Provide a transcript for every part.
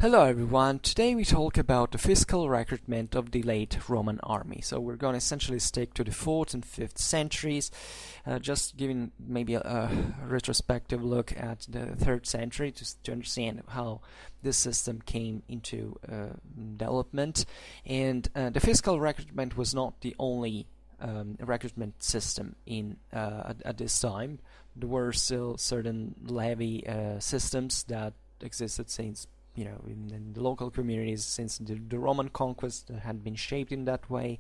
Hello everyone, today we talk about the fiscal recruitment of the late Roman army. So we're going to essentially stick to the 4th and 5th centuries, just giving maybe a retrospective look at the 3rd century to understand how this system came into development. And the fiscal recruitment was not the only recruitment system at this time. There were still certain levy systems that existed since in the local communities since the Roman conquest had been shaped in that way.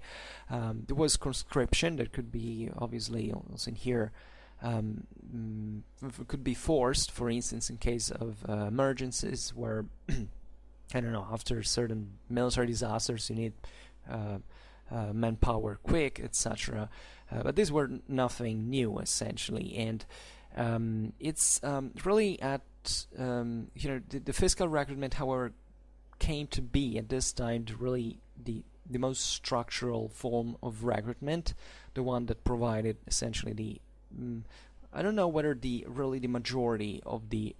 There was conscription that could be obviously also in here could be forced, for instance, in case of emergencies where I don't know, after certain military disasters you need manpower quick, etc. But these were nothing new essentially, and it's really at the fiscal recruitment, however, came to be at this time really the most structural form of recruitment, the one that provided essentially the I don't know whether the majority of the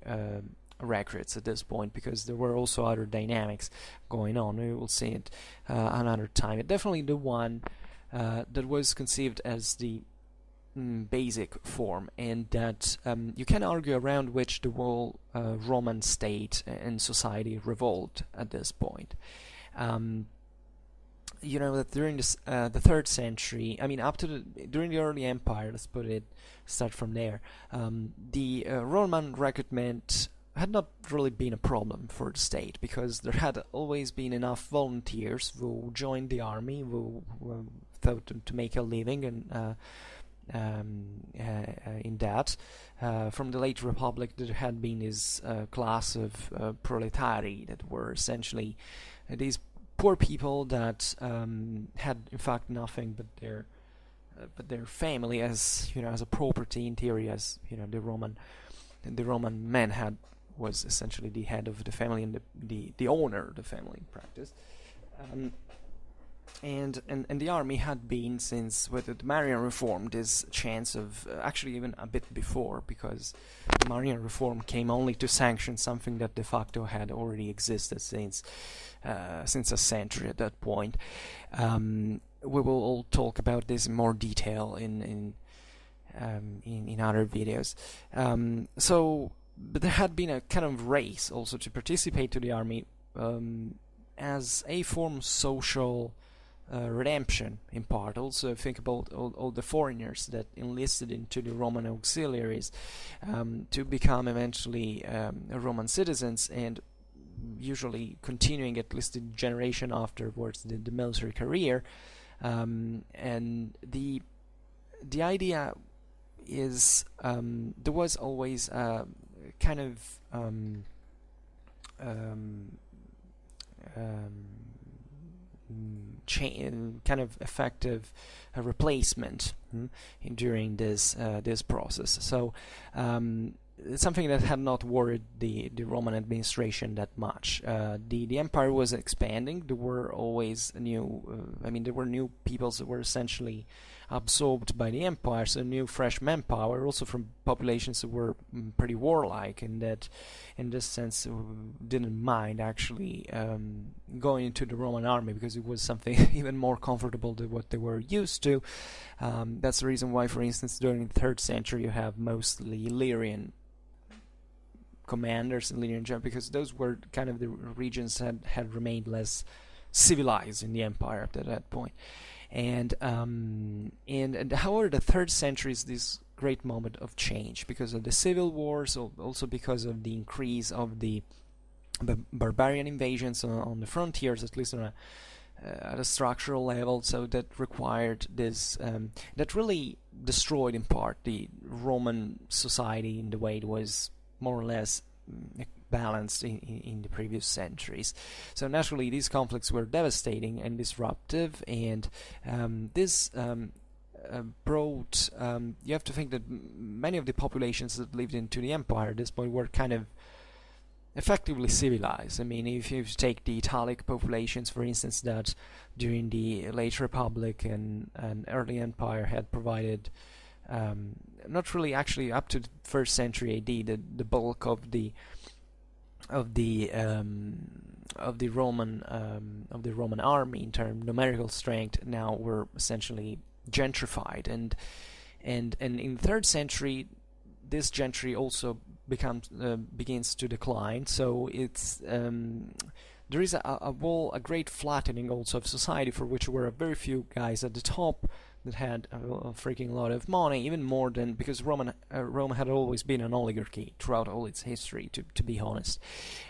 recruits at this point, because there were also other dynamics going on. We will see it another time. It definitely the one that was conceived as the basic form, and that you can argue around which the whole Roman state and society revolved at this point. That during this, the 3rd century, I mean up to during the early empire, start from there, the Roman recruitment had not really been a problem for the state, because there had always been enough volunteers who joined the army, who thought to make a living and in that. From the late Republic, there had been this class of proletari that were essentially these poor people that had in fact nothing but their family as as a property, in theory, as the Roman man was essentially the head of the family and the owner of the family in practice. And the army had been, since with the Marian reform, this chance of actually even a bit before, because the Marian reform came only to sanction something that de facto had already existed since a century at that point. We will all talk about this in more detail in other videos. But there had been a kind of race also to participate to the army as a form of social redemption, in part. Also think about all the foreigners that enlisted into the Roman auxiliaries to become eventually Roman citizens, and usually continuing at least a generation afterwards the military career. And the idea is there was always a kind of kind of effective replacement during this process. So it's something that had not worried the Roman administration that much. The empire was expanding. There were always new there were new peoples that were essentially absorbed by the empire, so new fresh manpower, also from populations that were pretty warlike, and that in this sense didn't mind actually going into the Roman army, because it was something even more comfortable than what they were used to. That's the reason why, for instance, during the 3rd century you have mostly Illyrian commanders in Illyrian Germany, because those were kind of the regions that had remained less civilized in the empire up to that point. And however, the 3rd century is this great moment of change because of the civil wars, also because of the increase of the barbarian invasions on the frontiers, at least at a structural level. So that required this, that really destroyed in part the Roman society in the way it was more or less balanced in the previous centuries. So naturally these conflicts were devastating and disruptive, and this brought you have to think that many of the populations that lived into the empire at this point were kind of effectively civilized. I mean, if you take the Italic populations, for instance, that during the late Republic and early Empire had provided not really actually up to the 1st century AD the bulk of the Roman army in terms of numerical strength now were essentially gentrified, and in the 3rd century this gentry also begins to decline. So it's there is a great flattening also of society, for which were very few guys at the top that had a freaking lot of money, even more than, because Rome had always been an oligarchy throughout all its history, to be honest.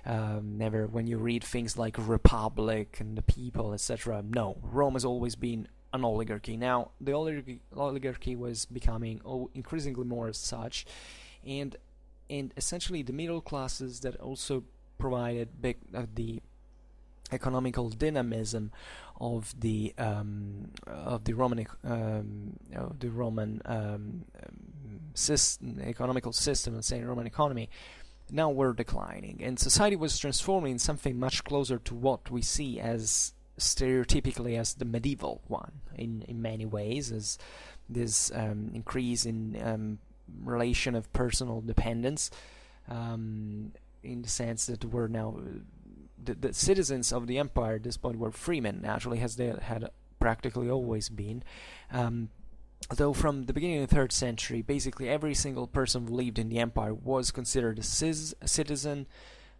Never, when you read things like Republic and the People, etc., no, Rome has always been an oligarchy. Now, the oligarchy was becoming increasingly more as such, and essentially the middle classes that also provided the economical dynamism of the Roman economical system, let's say Roman economy, now were declining, and society was transforming in something much closer to what we see as stereotypically as the medieval one in many ways, as this increase in relation of personal dependence, in the sense that we're now the citizens of the empire at this point were freemen, naturally, as they had practically always been. Though from the beginning of the 3rd century, basically every single person who lived in the empire was considered a citizen.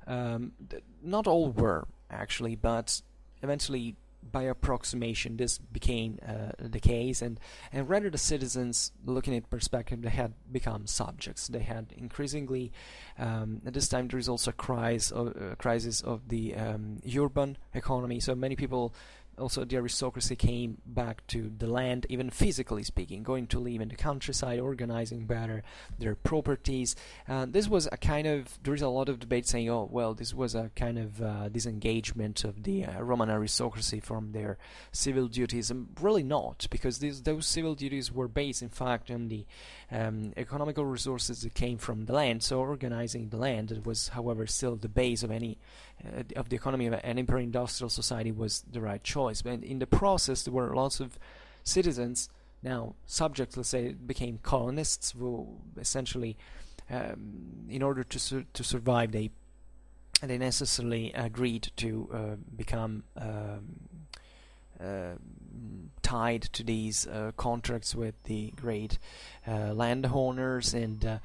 Not all were, actually, but eventually, by approximation, this became the case, and rather the citizens, looking at perspective, they had become subjects. They had increasingly, at this time, there is also a crisis of the urban economy. So many people, also the aristocracy, came back to the land, even physically speaking, going to live in the countryside, organizing better their properties. This was a kind of, there is a lot of debate saying, oh, well, this was a kind of disengagement of the Roman aristocracy from their civil duties. And really not, because those civil duties were based, in fact, on the economical resources that came from the land. So organizing the land, it was, however, still the base of any of the economy of an imperial-industrial society, was the right choice. But in the process, there were lots of citizens, now subjects, let's say, became colonists, who essentially, in order to survive, they necessarily agreed to become tied to these contracts with the great landowners, and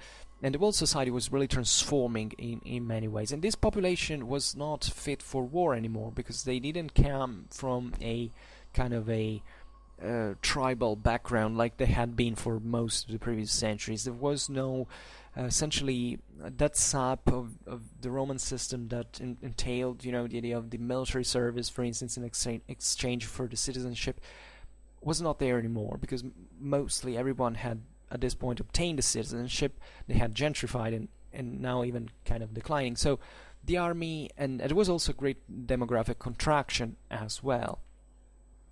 the world society was really transforming in many ways. And this population was not fit for war anymore, because they didn't come from a kind of a tribal background like they had been for most of the previous centuries. There was no essentially that sap of the Roman system that entailed, the idea of the military service, for instance, in exchange for the citizenship, was not there anymore, because mostly everyone had at this point obtained the citizenship. They had gentrified and now even kind of declining. So the army, and it was also a great demographic contraction as well,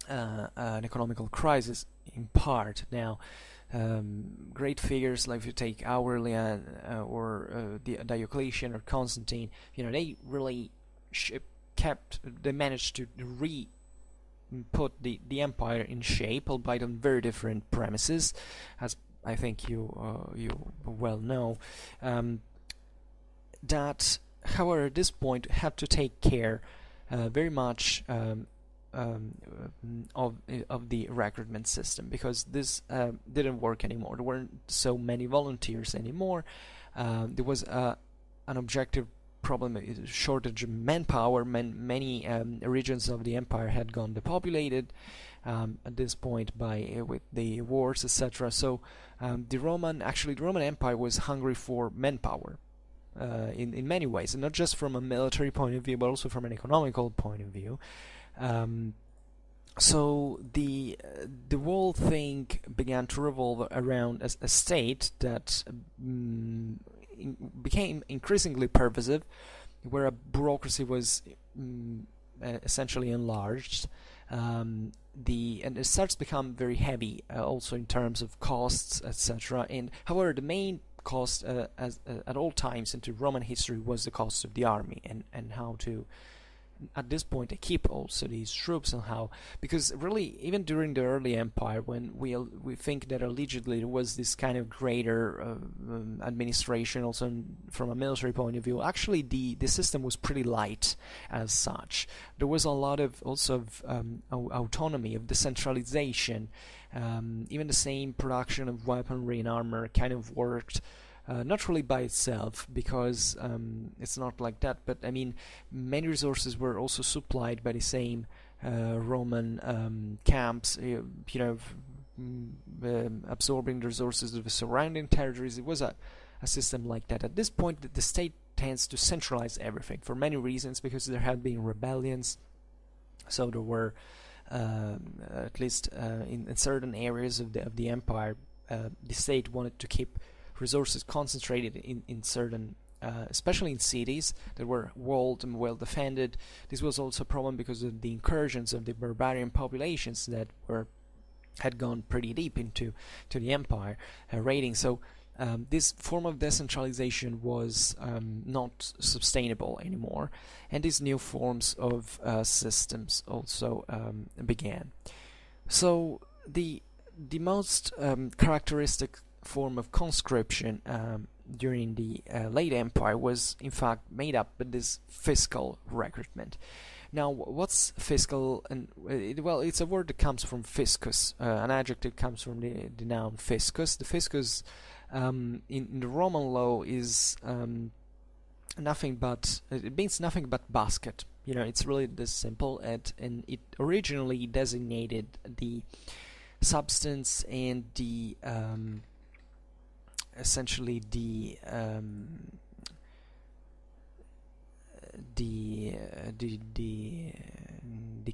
an economical crisis in part. Now, great figures like if you take Aurelian or Diocletian or Constantine, they really they managed to put the empire in shape, albeit on very different premises, as I think you well know. That, however, at this point had to take care very much of the recruitment system, because this didn't work anymore. There weren't so many volunteers anymore. There was an objective problem, a shortage of manpower. Many regions of the empire had gone depopulated at this point with the wars, etc. So the Roman Empire was hungry for manpower in many ways, and not just from a military point of view, but also from an economical point of view. So the whole thing began to revolve around a state that became increasingly pervasive, where a bureaucracy was essentially enlarged, and it starts to become very heavy, also in terms of costs, etc. And however, the main cost at all times into Roman history was the cost of the army, and how to at this point they keep also these troops somehow, because really even during the early empire, when we think that allegedly there was this kind of greater administration also from a military point of view, actually the system was pretty light as such. There was a lot of also autonomy, of decentralization. Even the same production of weaponry and armor kind of worked not really by itself, because it's not like that, but I mean many resources were also supplied by the same Roman camps, absorbing the resources of the surrounding territories. It was a system like that. At this point the state tends to centralize everything for many reasons, because there had been rebellions, so there were at least in certain areas of the empire, the state wanted to keep resources concentrated in certain, especially in cities that were walled and well defended. This was also a problem because of the incursions of the barbarian populations that had gone pretty deep into the empire, raiding. So this form of decentralization was not sustainable anymore, and these new forms of systems also began. So the most characteristic form of conscription during the late empire was in fact made up by this fiscal recruitment. Now, what's fiscal? And well, it's a word that comes from fiscus. An adjective comes from the noun fiscus. The fiscus in the Roman law is nothing but, it means nothing but basket. It's really this simple, and it originally designated the substance and the essentially the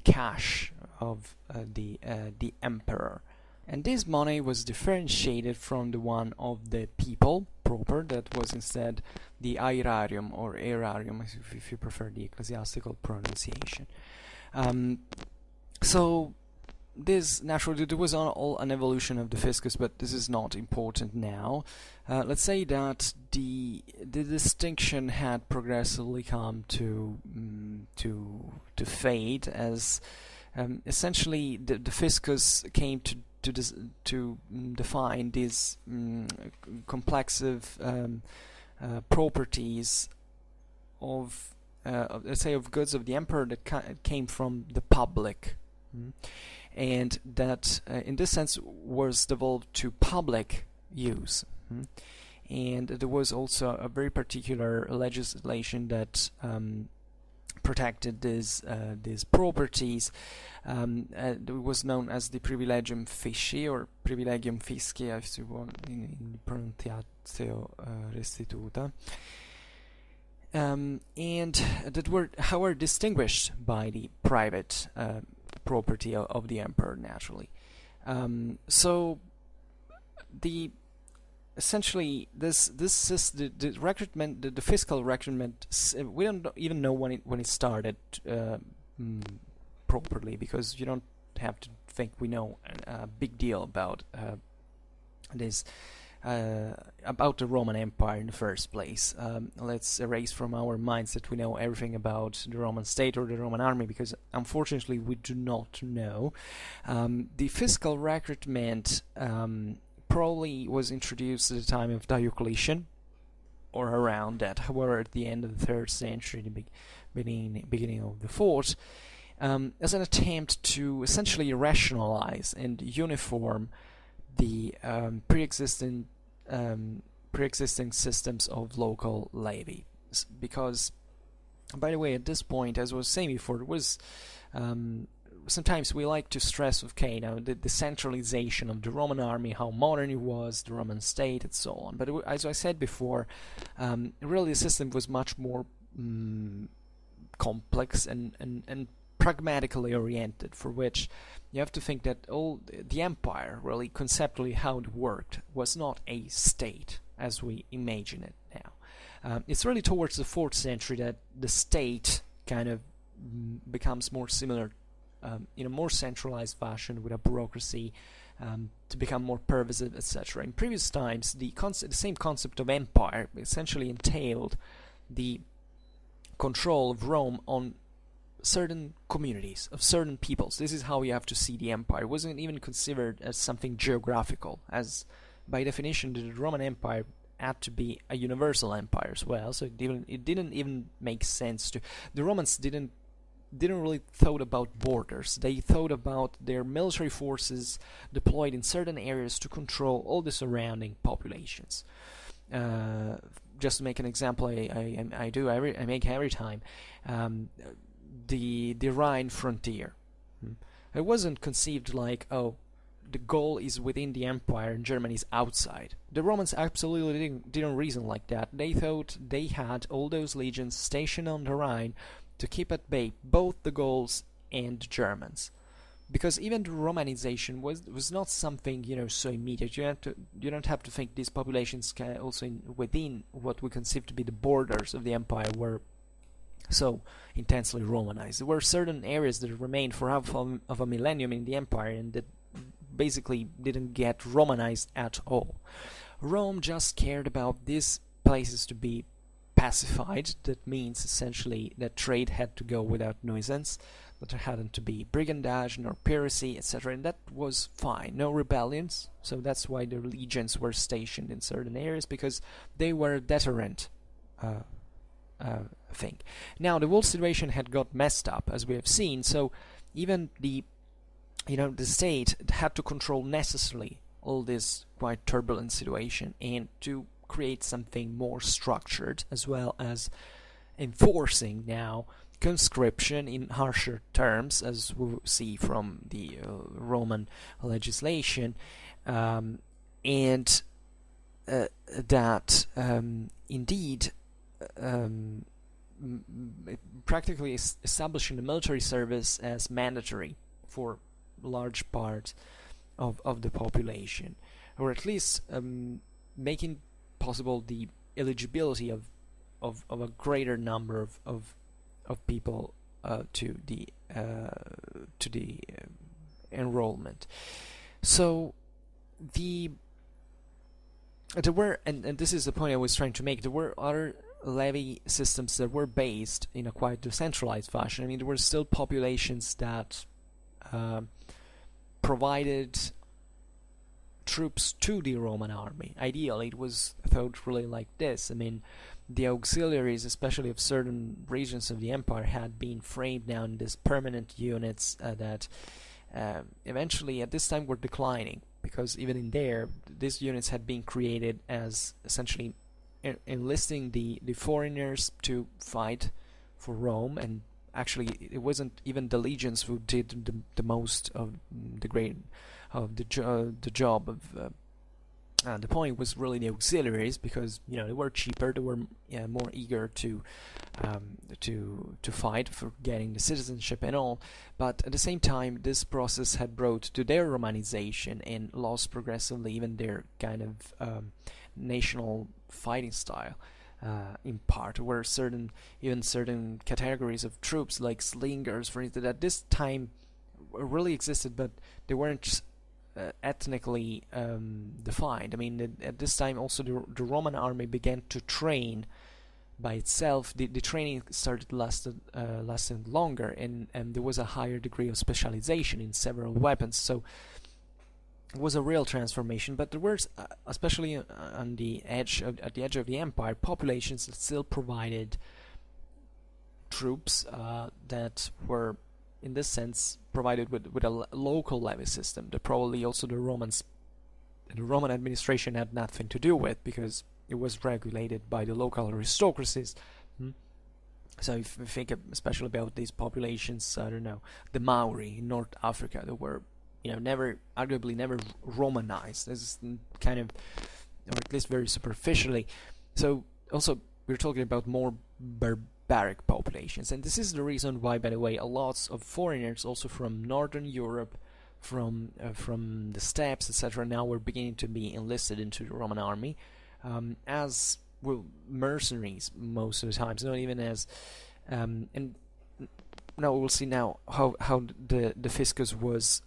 cash of the emperor, and this money was differentiated from the one of the people proper. That was instead the aerarium or aerarium, if you prefer the ecclesiastical pronunciation. So this naturally, there was all an evolution of the fiscus, but this is not important now. Let's say that the distinction had progressively come to fade, as essentially the fiscus came to define these complex properties of let's say of goods of the emperor that came from the public. And that in this sense was devolved to public use. And there was also a very particular legislation that protected these properties. It was known as the privilegium fisci, or privilegium fisci, if you want, in pronunciatio restituta. And that were, however, distinguished by the private property of the emperor, naturally. So essentially the recruitment, the fiscal recruitment, we don't even know when it started properly, because you don't have to think we know a big deal about this. About the Roman Empire in the first place. Let's erase from our minds that we know everything about the Roman state or the Roman army, because unfortunately we do not know. The fiscal recruitment probably was introduced at the time of Diocletian, or around that. However, at the end of the 3rd century, the beginning of the 4th, as an attempt to essentially rationalize and uniform the pre-existing systems of local levy. Because, by the way, at this point, as I was saying before, there was sometimes we like to stress, okay, now the centralization of the Roman army, how modern it was, the Roman state, and so on. But as I said before, really the system was much more complex and pragmatically oriented, for which you have to think that the empire, really conceptually how it worked, was not a state as we imagine it now. It's really towards the 4th century that the state kind of becomes more similar, in a more centralized fashion, with a bureaucracy to become more pervasive, etc. In previous times, the same concept of empire essentially entailed the control of Rome on certain communities, of certain peoples. This is how you have to see the empire. It wasn't even considered as something geographical, as by definition the Roman Empire had to be a universal empire as well. So it didn't even make sense to the Romans didn't really thought about borders. They thought about their military forces deployed in certain areas to control all the surrounding populations. Just to make an example, I make every time, the Rhine frontier. It wasn't conceived like, oh, the goal is within the empire and Germany is outside. The Romans absolutely didn't reason like that. They thought they had all those legions stationed on the Rhine to keep at bay both the Gauls and the Germans, because even the Romanization was not something so immediate. You don't have to think these populations can also within what we conceive to be the borders of the empire were so intensely Romanized. There were certain areas that remained for half of a millennium in the empire and that basically didn't get Romanized at all. Rome just cared about these places to be pacified. That means essentially that trade had to go without nuisance, that there hadn't to be brigandage nor piracy, etc., and that was fine. No rebellions, so that's why the legions were stationed in certain areas, because they were a deterrent thing. Now the whole situation had got messed up, as we have seen, so even the state had to control necessarily all this quite turbulent situation and to create something more structured, as well as enforcing now conscription in harsher terms, as we see from the Roman legislation, and that indeed practically establishing the military service as mandatory for large part of the population, or at least making possible the eligibility of a greater number of people to the enrollment. So there were, and this is the point I was trying to make, there were other levy systems that were based in a quite decentralized fashion. I mean, there were still populations that provided troops to the Roman army. Ideally, it was thought really like this. I mean, the auxiliaries, especially of certain regions of the empire, had been framed now in these permanent units that eventually at this time were declining, because even in there, these units had been created as essentially enlisting the foreigners to fight for Rome, and actually it wasn't even the legions who did the most of the job of the point was really the auxiliaries, because they were cheaper, they were more eager to fight for getting the citizenship and all. But at the same time, this process had brought to their Romanization and lost progressively even their kind of national fighting style. In part, where certain categories of troops like slingers, for instance, at this time really existed, but they weren't ethnically defined. I mean, at this time also the Roman army began to train by itself. The training started lasting longer, and there was a higher degree of specialization in several weapons. So it was a real transformation. But there were, especially at the edge of the empire, populations that still provided troops that were, in this sense, provided with a local levy system that probably also the Roman administration had nothing to do with, because it was regulated by the local aristocracies. So if you think especially about these populations, I don't know, the Maori in North Africa, that were arguably never Romanized, as kind of, or at least very superficially. So also we're talking about more barbaric populations, and this is the reason why, by the way, a lot of foreigners also from Northern Europe, from the steppes, etc., now were beginning to be enlisted into the Roman army as mercenaries most of the times, not even as and now we'll see now how the fiscus was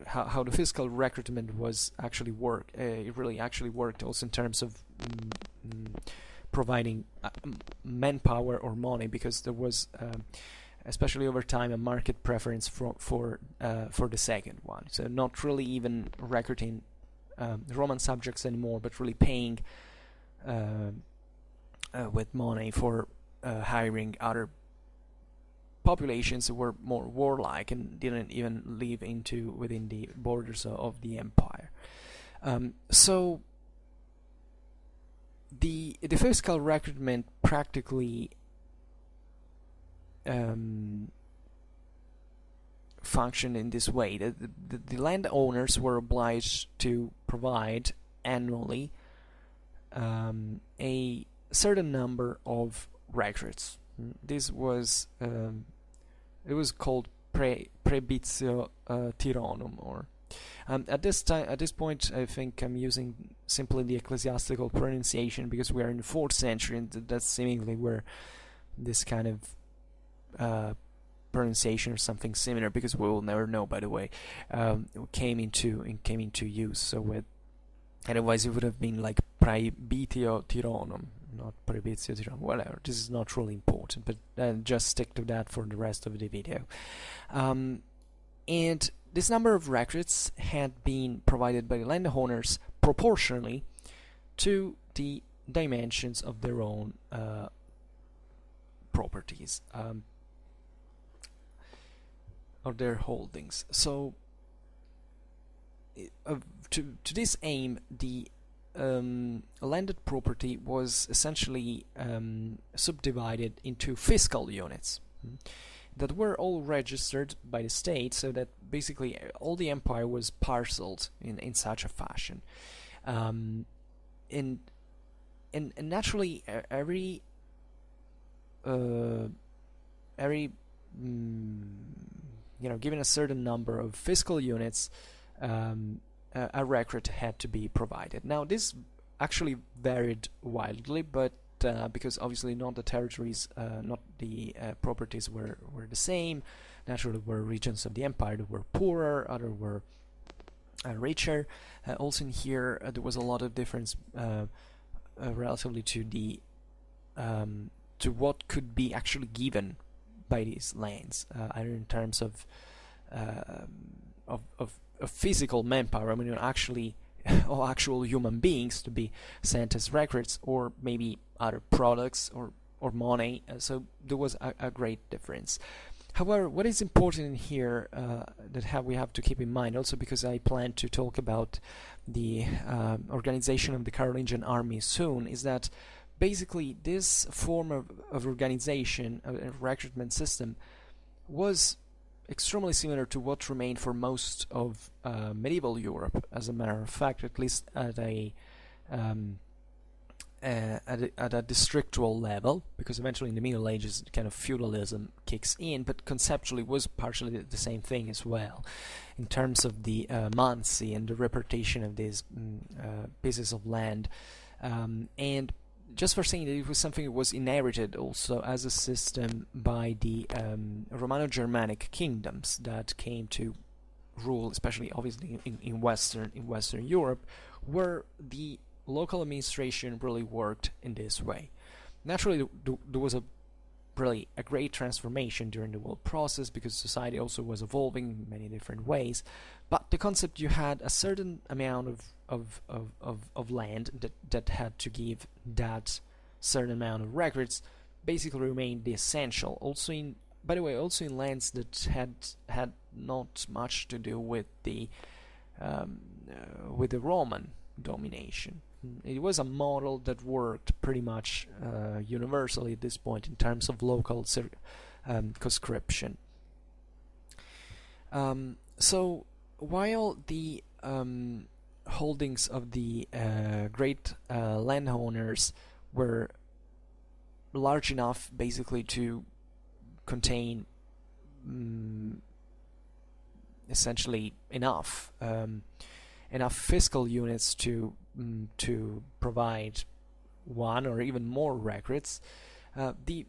how the fiscal recruitment was actually worked. It really actually worked also in terms of providing manpower or money, because there was, especially over time, a market preference for the second one. So not really even recruiting Roman subjects anymore, but really paying with money for hiring other populations who were more warlike and didn't even live within the borders of the empire. So the fiscal recruitment practically functioned in this way. The landowners were obliged to provide annually a certain number of recruits. This was it was called praebitio tironum, or at this point, I think I'm using simply the ecclesiastical pronunciation because we are in the 4th century, and that's seemingly where this kind of pronunciation or something similar, because we will never know, by the way, came into use. So otherwise it would have been like praebitio tironum, not praebitio tironum. Whatever. This is not really important, but just stick to that for the rest of the video. And this number of recruits had been provided by the landowners proportionally to the dimensions of their own properties, or their holdings. So to this aim, the landed property was essentially subdivided into fiscal units that were all registered by the state, so that basically all the empire was parceled in such a fashion. And naturally every given a certain number of fiscal units, a recruit had to be provided. Now this actually varied wildly, but because obviously not the territories, not the properties were the same. Naturally, there were regions of the empire that were poorer, others were richer. Also in here, there was a lot of difference relatively to the to what could be actually given by these lands, either in terms of physical manpower. I mean, actually, actual human beings to be sent as recruits, or maybe other products or money. So there was a great difference. However, what is important in here that we have to keep in mind, also because I plan to talk about the organization of the Carolingian army soon, is that basically this form of organization, a recruitment system, was extremely similar to what remained for most of medieval Europe, as a matter of fact, at least at a districtual level, because eventually in the Middle Ages kind of feudalism kicks in, but conceptually was partially the same thing as well, in terms of the mansi and the repartition of these pieces of land. And just for saying that it was something that was inherited also as a system by the Romano-Germanic kingdoms that came to rule, especially obviously in Western Europe, where the local administration really worked in this way. Naturally, there was really a great transformation during the whole process, because society also was evolving in many different ways. But the concept, you had a certain amount of land that had to give that certain amount of recruits, basically remained the essential. Also in, by the way, also in lands that had not much to do with the Roman domination. It was a model that worked pretty much universally at this point in terms of local conscription. So while the holdings of the great landowners were large enough basically to contain essentially enough fiscal units to provide one or even more recruits, the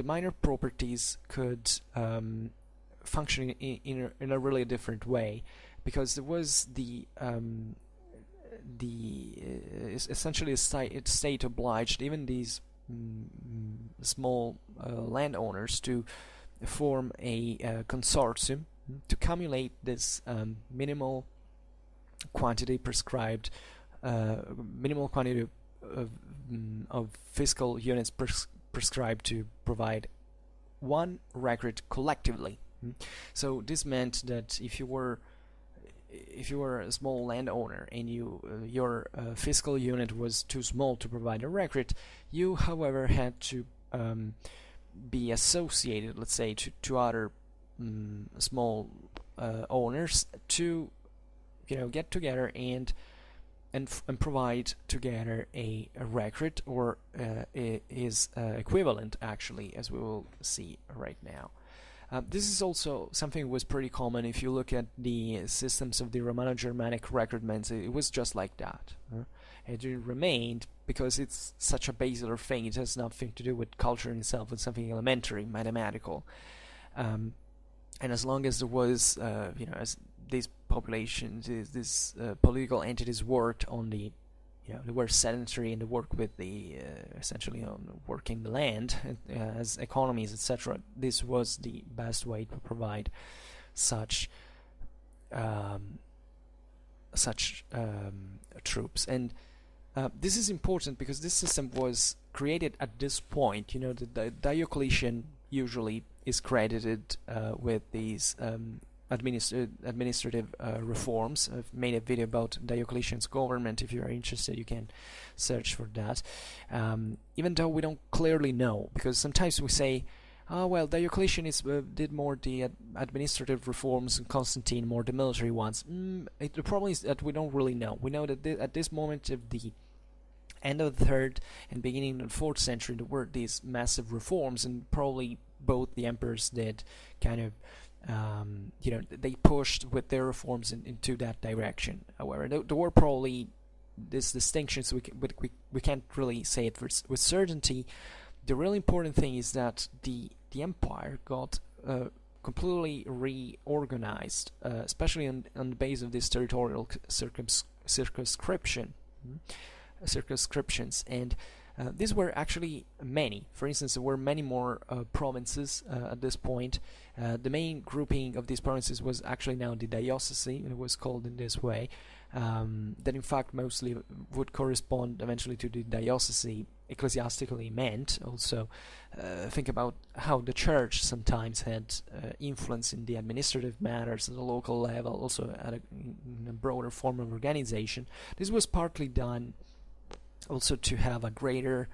minor properties could function in a really different way, because there was the is essentially a state obliged even these small landowners to form a consortium to accumulate this minimal quantity prescribed, minimal quantity of fiscal units prescribed to provide one record collectively. So this meant that if you were a small landowner and your fiscal unit was too small to provide a record, you however had to be associated, let's say, to other small owners to get together and provide together a record, or is equivalent actually, as we will see right now. This is also something that was pretty common if you look at the systems of the Romano-Germanic recordments. It was just like that. It remained because it's such a basic thing. It has nothing to do with culture in itself. It's something elementary, mathematical. And as long as there was, as these populations, these political entities worked on the, they were sedentary and they worked with the essentially on working the land as economies, etc. This was the best way to provide such troops. And this is important because this system was created at this point. The Diocletian usually is credited with these administrative reforms. I've made a video about Diocletian's government. If you are interested, you can search for that. Even though we don't clearly know, because sometimes we say, oh well, Diocletian did more the administrative reforms and Constantine more the military ones. The problem is that we don't really know. We know that at this moment of the end of the 3rd and beginning of the 4th century, there were these massive reforms, and probably both the emperors did kind of they pushed with their reforms into that direction. However, there were probably these distinctions. We can't really say it with certainty. The really important thing is that the empire got completely reorganized, especially on the base of this territorial circumscriptions, and these were actually many. For instance, there were many more provinces at this point. The main grouping of these provinces was actually now the diocese, and it was called in this way. That in fact mostly would correspond eventually to the diocese ecclesiastically meant. Also, think about how the church sometimes had influence in the administrative matters at the local level, also in a broader form of organization. This was partly done also to have a greater,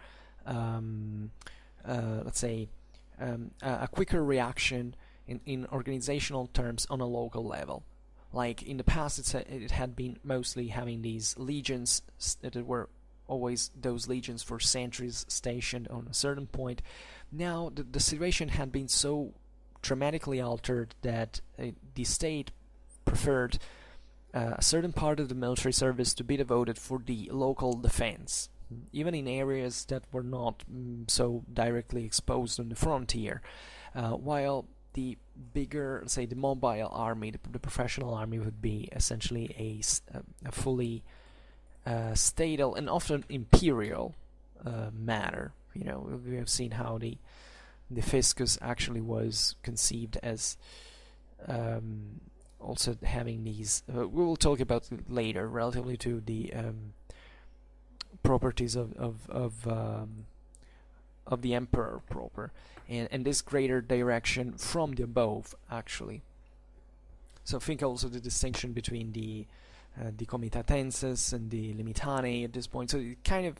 let's say, a quicker reaction in organizational terms on a local level. Like in the past, it had been mostly having these legions that were always those legions for centuries stationed on a certain point. Now the situation had been so dramatically altered that the state preferred a certain part of the military service to be devoted for the local defense, even in areas that were not so directly exposed on the frontier, while the bigger, say, the mobile army, the professional army, would be essentially a fully statal and often imperial matter. We have seen how the fiscus actually was conceived as also having these. We will talk about it later, relatively to the properties of the emperor proper, and this greater direction from the above actually. So think also the distinction between the comitatenses and the limitani at this point. So it kind of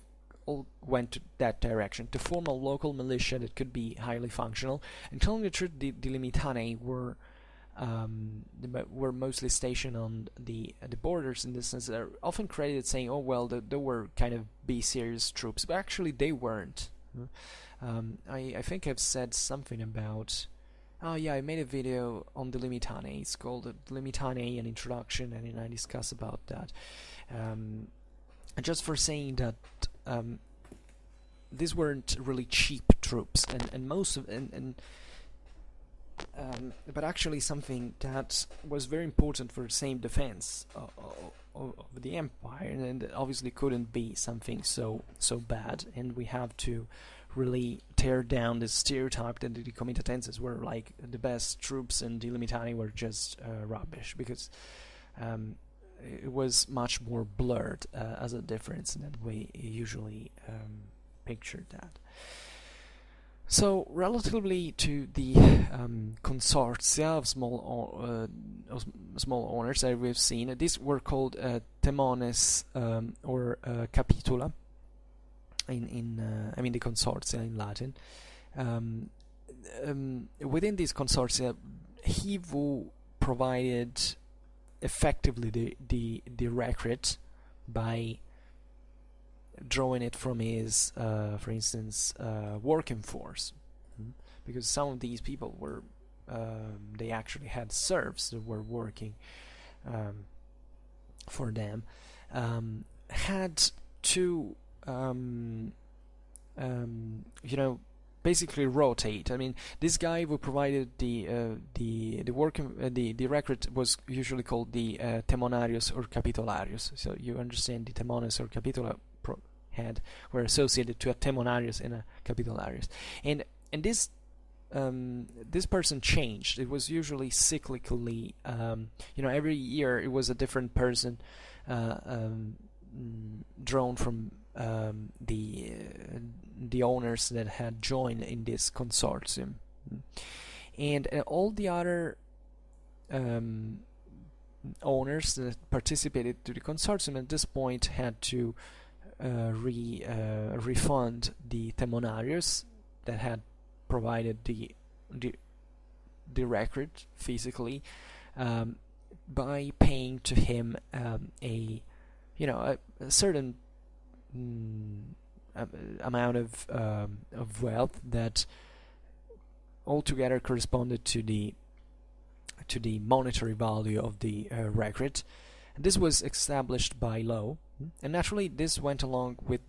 all went to that direction to form a local militia that could be highly functional. And telling the truth, the limitani were mostly stationed on the borders, in the sense they're often credited saying, oh well, they were kind of serious troops, but actually they weren't. I think I've said something about, oh yeah, I made a video on the limitani. It's called the limitani, an introduction, and I discuss about that. Just for saying that these weren't really cheap troops, and most of but actually something that was very important for the same defense of the empire, and it obviously couldn't be something so bad. And we have to really tear down this stereotype that the comitatenses were like the best troops and the limitani were just rubbish, because it was much more blurred as a difference than we usually pictured that. So, relatively to the consortia of small owners that we've seen, these were called temones or capitula. I mean the consortia in Latin. Within these consortia, he who provided effectively the recruit by drawing it from his, for instance, working force, because some of these people were, they actually had serfs that were working for them, had to, basically rotate. I mean, this guy who provided the recruit was usually called the temonarius or capitularius. So you understand the temones or capitula were associated to a temonarius and a capitularius, and this this person changed. It was usually cyclically. Every year it was a different person drawn from the owners that had joined in this consortium, and all the other owners that participated to the consortium at this point had to refund the temonarius that had provided the recruit physically, by paying to him a certain amount of wealth that altogether corresponded to the monetary value of the recruit. And this was established by law, and naturally this went along with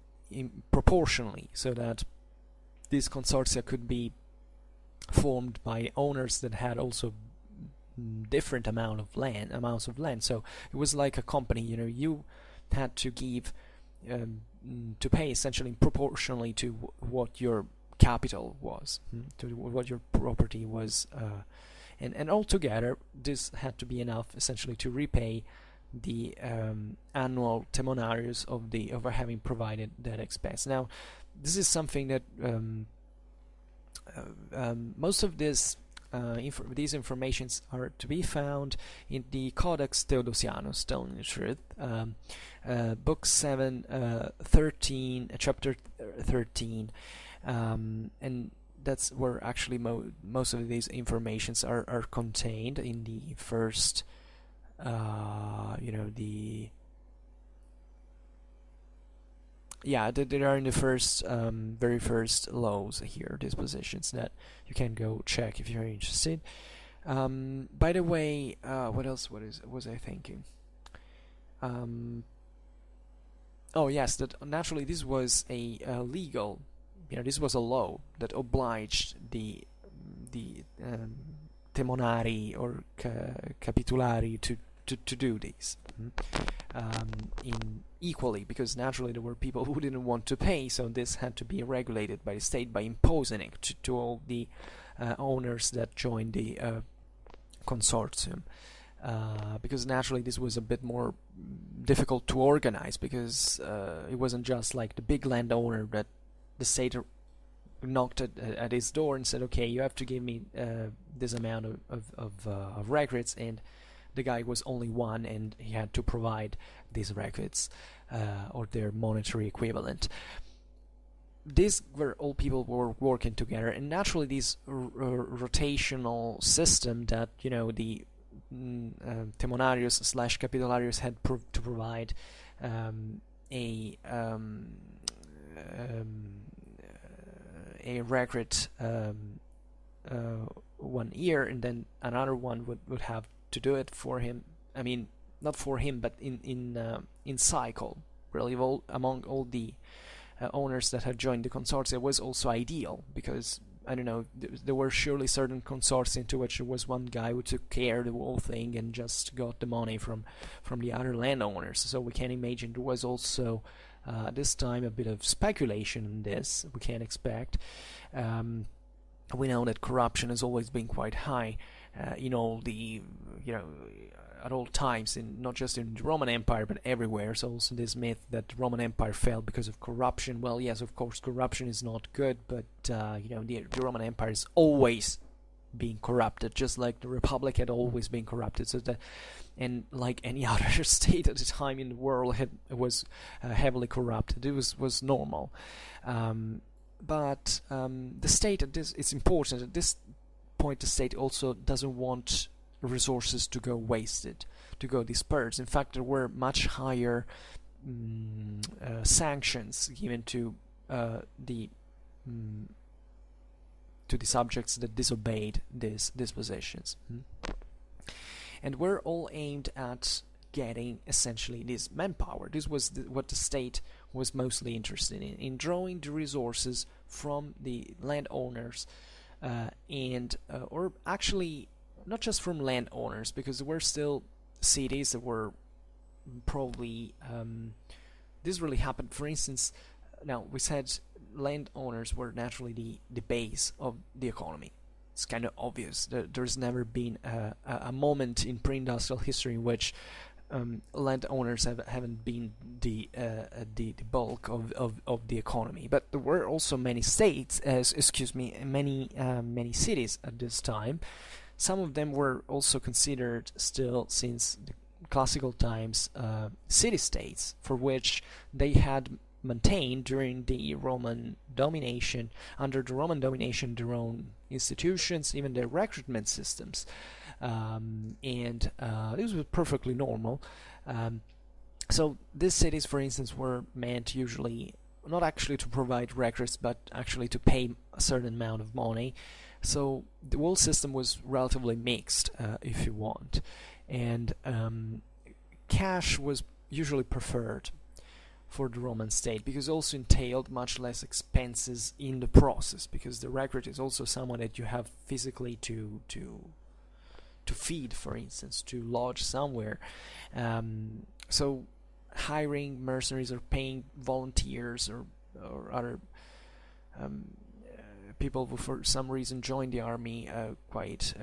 proportionally, so that these consortia could be formed by owners that had also different amounts of land. So it was like a company. You had to give to pay essentially proportionally to what your capital was, to what your property was, and altogether this had to be enough essentially to repay the annual temonarius of having provided that expense. Now, this is something that most of these informations are to be found in the Codex Theodosianus, telling the truth, book 7, 13, chapter 13, and that's where actually most of these informations are contained in the first, they are in the first, very first laws here, dispositions that you can go check if you're interested. By the way, what else was I thinking? Oh yes, that naturally this was a legal, this was a law that obliged the temonari or capitulari to do this in equally, because naturally there were people who didn't want to pay, so this had to be regulated by the state by imposing it to all the owners that joined the consortium, because naturally this was a bit more difficult to organize, because it wasn't just like the big landowner that the state knocked at his door and said, okay, you have to give me this amount of records, and the guy was only one and he had to provide these records or their monetary equivalent. These were all people who were working together, and naturally this rotational system that the temonarius / capitularius had to provide a record 1 year, and then another one would have to do it for him. I mean, not for him, but in cycle, really, among all the owners that had joined the consortia, was also ideal, because I don't know, there were surely certain consortia into which there was one guy who took care of the whole thing and just got the money from the other landowners. So we can imagine there was also this time a bit of speculation in this. We can expect. We know that corruption has always been quite high in all the, at all times, not just in the Roman Empire but everywhere. So also this myth that the Roman Empire fell because of corruption. Well, yes, of course, corruption is not good, but the Roman Empire is always being corrupted, just like the Republic had always been corrupted. So that, and like any other state at the time in the world was heavily corrupted. It was normal. But the state at this, it's important at this point, the state also doesn't want resources to go wasted, to go dispersed. In fact, there were much higher sanctions given to the subjects that disobeyed these dispositions, and were all aimed at getting essentially this manpower. This was what the state was mostly interested in drawing the resources from the landowners, or actually not just from landowners, because there were still cities that were probably this really happened. For instance, now we said landowners were naturally the base of the economy. It's kind of obvious. There's never been a moment in pre-industrial history in which landowners haven't been the bulk of the economy. But there were also many states, many cities at this time. Some of them were also considered still, since the classical times, city-states, for which they had maintained during the Roman domination, under the Roman domination, their own institutions, even their recruitment systems. And this was perfectly normal. So these cities, for instance, were meant usually not actually to provide recruits, but actually to pay a certain amount of money. So the whole system was relatively mixed, if you want, and cash was usually preferred for the Roman state, because it also entailed much less expenses in the process, because the recruit is also someone that you have physically to feed, for instance, to lodge somewhere. So hiring mercenaries or paying volunteers or other people who for some reason join the army quite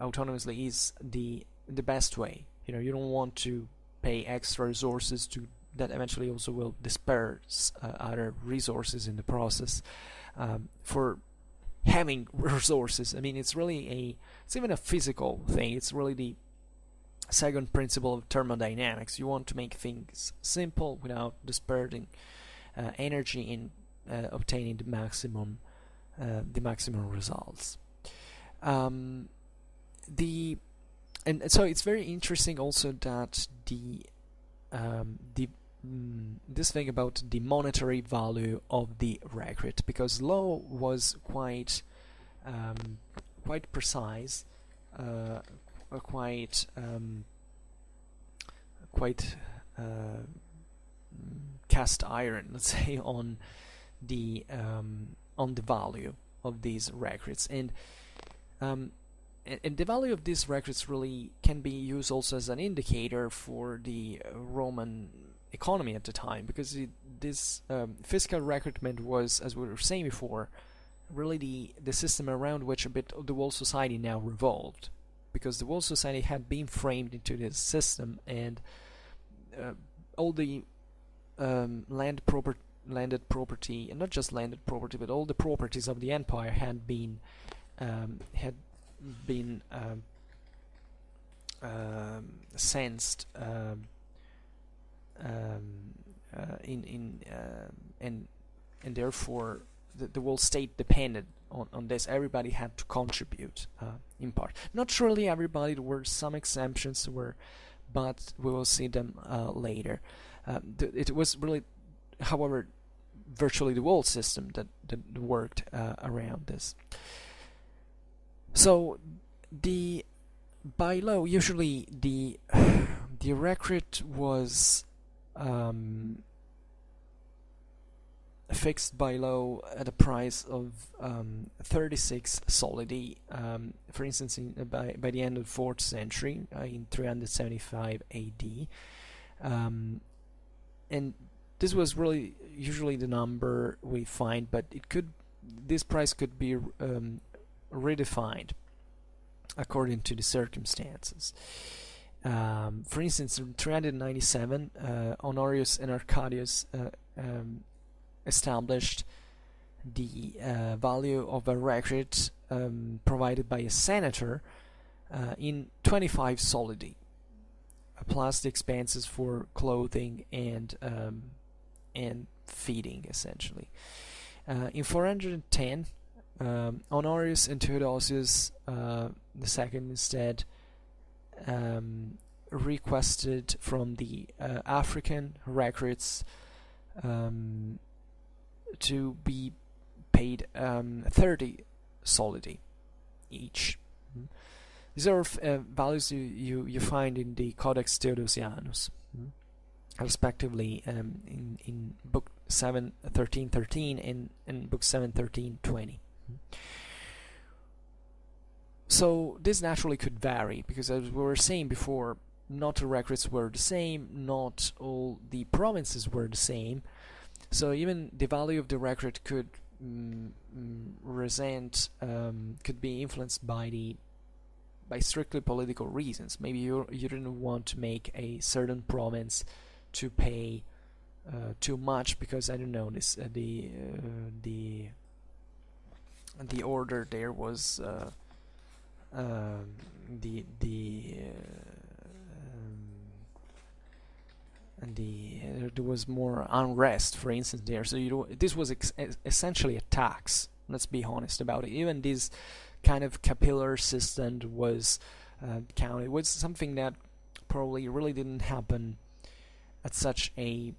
autonomously is the best way. You don't want to pay extra resources that eventually also will disperse other resources in the process. For having resources, I mean, it's even a physical thing. It's really the second principle of thermodynamics. You want to make things simple without dispersing energy in obtaining the maximum results. And so it's very interesting also that this thing about the monetary value of the recruit, because law was quite precise, quite cast iron, let's say, on the value of these recruits, and the value of these recruits really can be used also as an indicator for the Roman economy at the time, because this fiscal recruitment was, as we were saying before, really the system around which a bit of the whole society now revolved, because the whole society had been framed into this system, and all the landed property, and not just landed property, but all the properties of the empire had been sensed and therefore the whole state depended on this. Everybody had to contribute in part. Not really everybody. There were some exemptions, but we will see them later. It was really, however, virtually the whole system that worked around this. So by law, usually the recruit was fixed by law at a price of 36 solidi. For instance, by the end of the 4th century, in 375 AD, and this was really usually the number we find, but this price could be redefined according to the circumstances. For instance, in 397, Honorius and Arcadius established the value of a record provided by a senator in 25 solidi, plus the expenses for clothing and feeding, essentially. In 410, Honorius and Theodosius II instead requested from the African records to be paid 30 solidi each. These are values you find in the Codex Theodosianus, respectively in book 7:13:13 and in book 7:13:20. So this naturally could vary, because as we were saying before, not all records were the same, not all the provinces were the same, so even the value of the record could could be influenced by strictly political reasons. Maybe you didn't want to make a certain province to pay too much because, I don't know, this the order there was there was more unrest, for instance, there. So this was essentially a tax. Let's be honest about it. Even this kind of capillar system was counted. It was something that probably really didn't happen at such a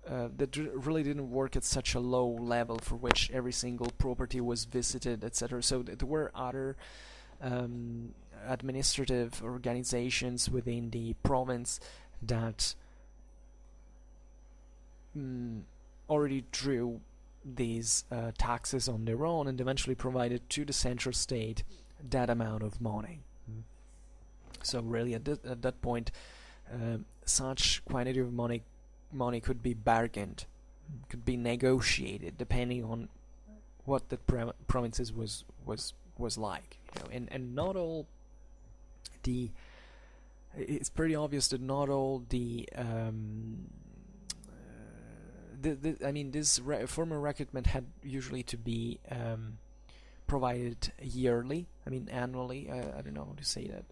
that really didn't work at such a low level for which every single property was visited, etc. So there were other administrative organizations within the province that already drew these taxes on their own and eventually provided to the central state that amount of money. So really at that point, such quantity of money could be bargained, could be negotiated depending on what the provinces was like, and not all the. It's pretty obvious that not all the. This formal recruitment had usually to be provided yearly. Annually. I don't know how to say that.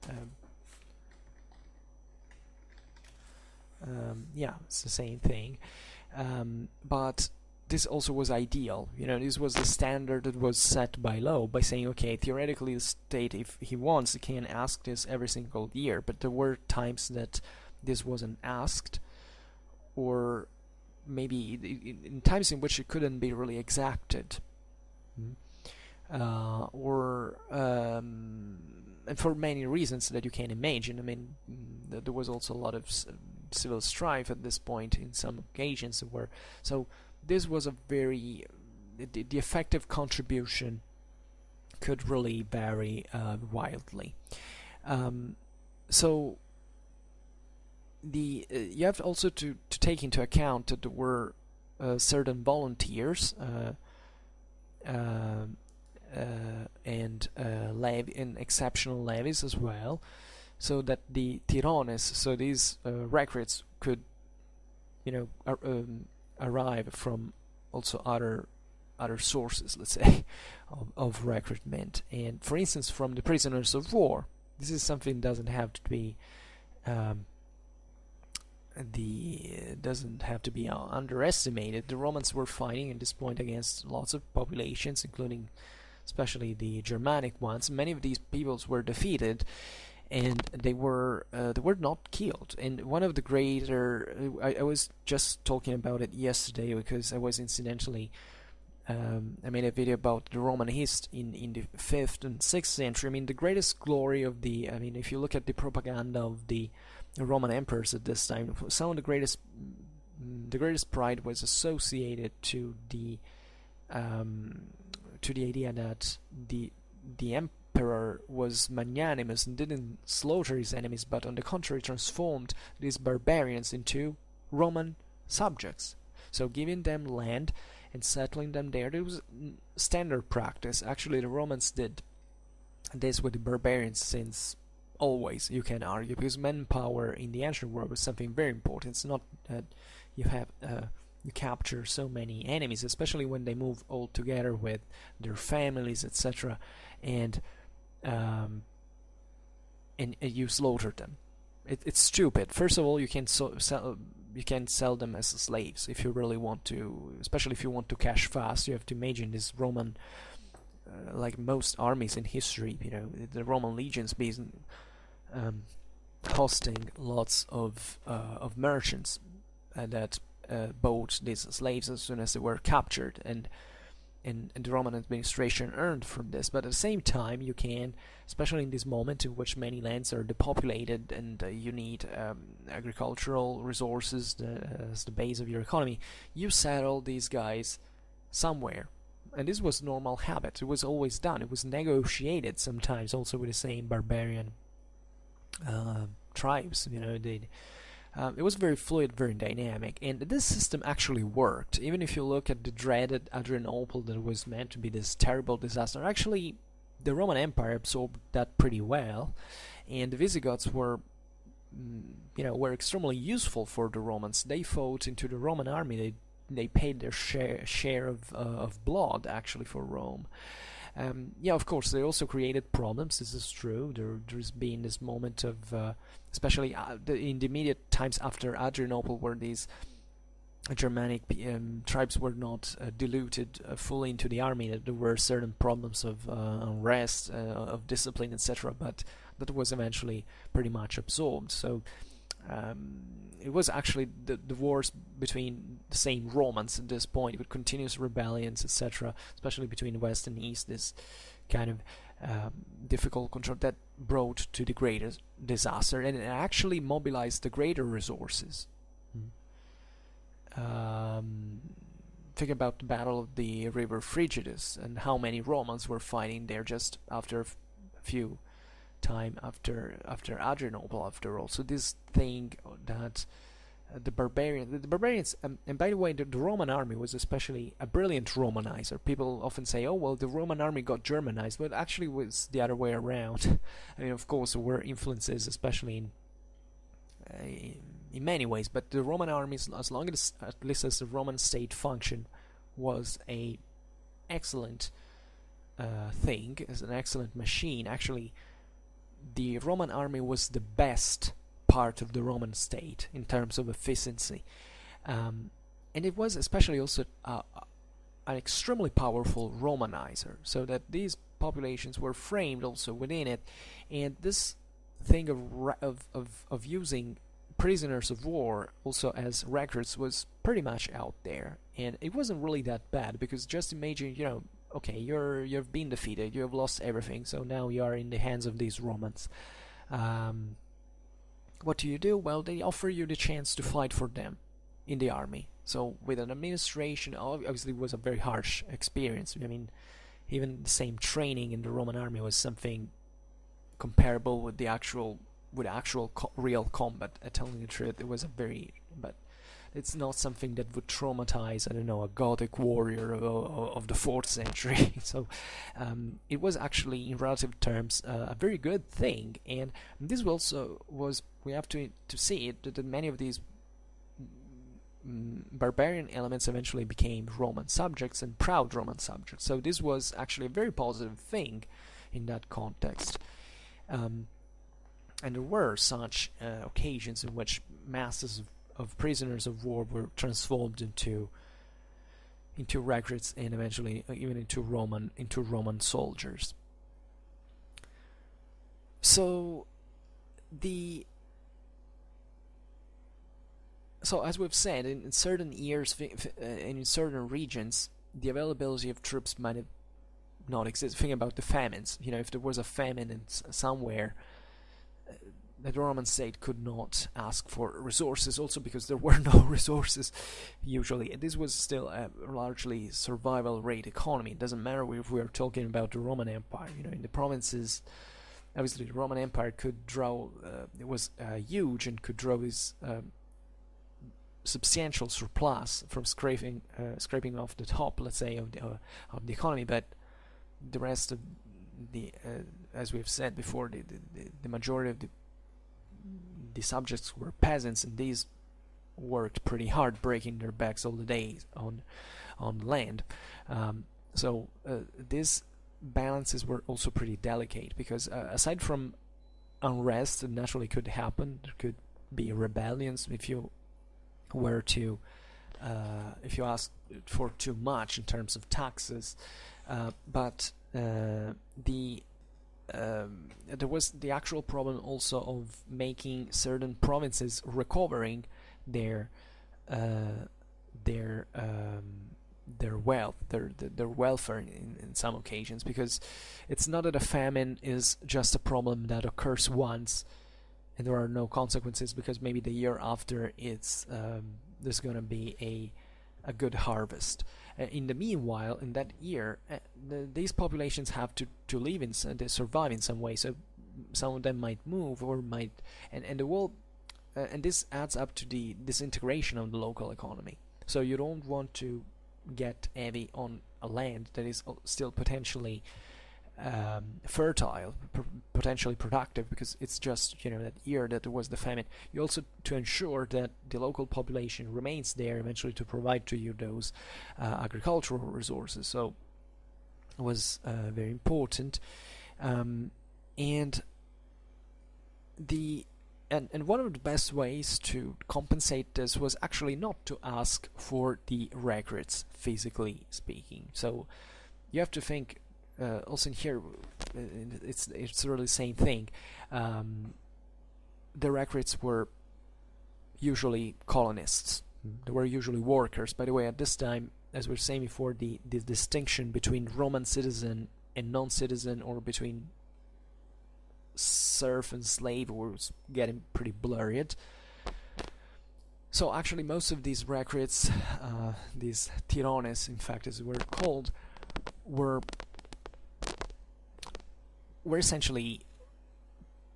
Yeah, it's the same thing, but this also was ideal. This was the standard that was set by law, by saying, okay, theoretically the state, if he wants, he can ask this every single year, but there were times that this wasn't asked, or maybe in times in which it couldn't be really exacted, and for many reasons that you can imagine. There was also a lot of civil strife at this point in some occasions, so this was a very the effective contribution could really vary wildly. So you have also to take into account that there were certain volunteers and exceptional levies as well, so that the tirones, so these records could arrive from also other sources, let's say, of recruitment, and for instance from the prisoners of war. This is something doesn't have to be underestimated. The Romans were fighting at this point against lots of populations, including especially the Germanic ones. Many of these peoples were defeated, and they were not killed. And one of the greater, I was just talking about it yesterday because I was incidentally I made a video about the Roman history in the 5th and 6th century. The greatest glory of if you look at the propaganda of the Roman emperors at this time, some of the greatest the greatest pride was associated to the idea that the emperor was magnanimous and didn't slaughter his enemies, but on the contrary transformed these barbarians into Roman subjects. So giving them land and settling them there, it was standard practice. Actually, the Romans did this with the barbarians since always, you can argue, because manpower in the ancient world was something very important. It's not that you capture so many enemies, especially when they move all together with their families, etc., and you slaughter them. It's stupid. First of all, you can't sell them as slaves if you really want to, especially if you want to cash fast. You have to imagine this Roman, like most armies in history, the Roman legions being hosting lots of merchants that bought these slaves as soon as they were captured, and the Roman administration earned from this. But at the same time, you can, especially in this moment in which many lands are depopulated and you need agricultural resources as the base of your economy, you settle these guys somewhere. And this was normal habit. It was always done. It was negotiated sometimes also with the same barbarian tribes. It was very fluid, very dynamic, and this system actually worked. Even if you look at the dreaded Adrianople that was meant to be this terrible disaster, actually the Roman Empire absorbed that pretty well, and the Visigoths were extremely useful for the Romans. They fought into the Roman army. They paid their share of blood actually for Rome. Of course, they also created problems. This is true. There's been this moment of, especially in the immediate times after Adrianople, where these Germanic tribes were not diluted fully into the army. That there were certain problems of unrest, of discipline, etc. But that was eventually pretty much absorbed. So it was actually the wars between the same Romans at this point, with continuous rebellions, etc., especially between West and East, this kind of difficult control that brought to the greatest disaster, and it actually mobilized the greater resources. Think about the Battle of the River Frigidus and how many Romans were fighting there just after a few time after Adrianople, after all. So this thing that the barbarians, and by the way, the Roman army was especially a brilliant Romanizer. People often say, oh well, the Roman army got Germanized, but actually it was the other way around. I mean, of course there were influences, especially in many ways, but the Roman armies, as long as, at least as the Roman state function, was a excellent thing, as an excellent machine. Actually, the Roman army was the best part of the Roman state in terms of efficiency, and it was especially also an extremely powerful Romanizer, so that these populations were framed also within it, and this thing of using prisoners of war also as records was pretty much out there, and it wasn't really that bad, because just imagine, okay, you've been defeated, you have lost everything, so now you are in the hands of these Romans. What do? Well, they offer you the chance to fight for them in the army. So with an administration, obviously it was a very harsh experience. I mean, even the same training in the Roman army was something comparable with the actual real combat. Telling the truth, it was but it's not something that would traumatize, I don't know, a Gothic warrior of the 4th century. So it was actually, in relative terms, a very good thing. And this also was, we have to see it, that many of these barbarian elements eventually became Roman subjects, and proud Roman subjects. So this was actually a very positive thing in that context. And there were such occasions in which masses of prisoners of war were transformed into recruits, and eventually even into Roman soldiers. So as we've said, in certain years and in certain regions, the availability of troops might have not exist. Think about the famines. If there was a famine somewhere, the Roman state could not ask for resources, also because there were no resources usually. This was still a largely survival rate economy. It doesn't matter if we are talking about the Roman Empire. In the provinces, obviously the Roman Empire could draw, it was huge and could draw this substantial surplus from scraping off the top, let's say, of the economy, but the rest of the, as we've said before, the majority of the subjects were peasants, and these worked pretty hard, breaking their backs all the days on land. So these balances were also pretty delicate, because aside from unrest that naturally could happen, there could be rebellions if you were to if you ask for too much in terms of taxes, but there was the actual problem also of making certain provinces recovering their wealth, their welfare in some occasions, because it's not that a famine is just a problem that occurs once and there are no consequences, because maybe the year after there's going to be a good harvest. In the meanwhile, in that year, these populations have to live they survive in some way. So some of them might move or might, and the world, and this adds up to the disintegration of the local economy. So you don't want to get heavy on a land that is still potentially fertile, potentially productive, because it's just that year that there was the famine. You also, to ensure that the local population remains there eventually to provide to you those agricultural resources. So it was very important, and one of the best ways to compensate this was actually not to ask for the records, physically speaking. So you have to think. Also in here, it's really the same thing. The recruits were usually colonists. They were usually workers. By the way, at this time, as we were saying before, the distinction between Roman citizen and non-citizen, or between serf and slave, was getting pretty blurred. So actually, most of these recruits, these tirones, in fact, as they were called, were essentially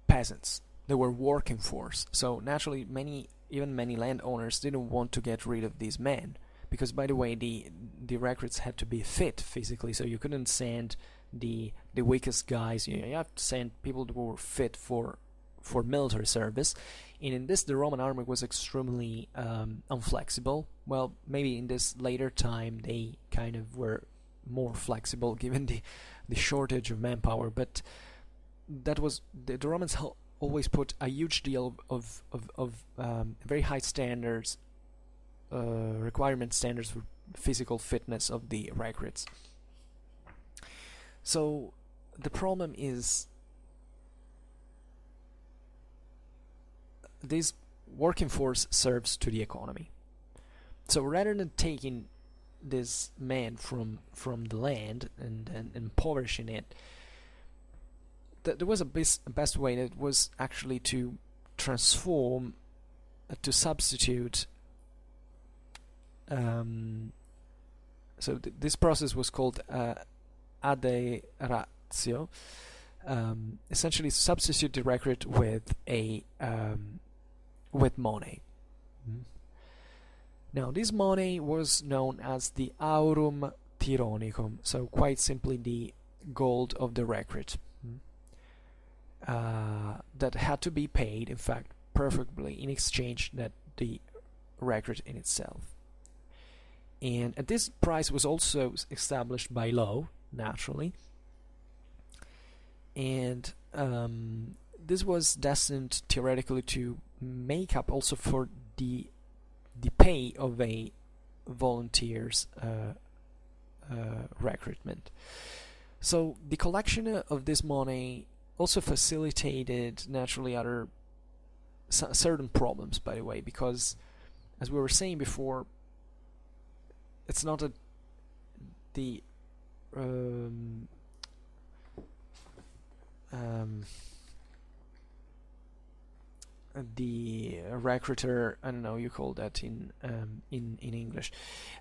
peasants. They were working force. So naturally, many landowners didn't want to get rid of these men, because, by the way, the recruits had to be fit physically. So you couldn't send the weakest guys. You have to send people who were fit for military service. And in this, the Roman army was extremely unflexible. Well, maybe in this later time they kind of were more flexible given the shortage of manpower, but that was the Romans always put a huge deal of very high standards, requirement standards for physical fitness of the recruits. So the problem is this working force serves to the economy. So rather than taking this man from the land and impoverishing it, there was a best way, that was actually to transform, to substitute. So this process was called aderatio. Essentially, substitute the record with money. Now, this money was known as the aurum tironicum, so quite simply the gold of the record, that had to be paid, in fact, perfectly in exchange that the record in itself. And this price was also established by law, naturally, and this was destined theoretically to make up also for the pay of a volunteer's recruitment. So the collection of this money also facilitated naturally other certain problems, by the way, because, as we were saying before, it's not that the the recruiter, I don't know, you call that in English.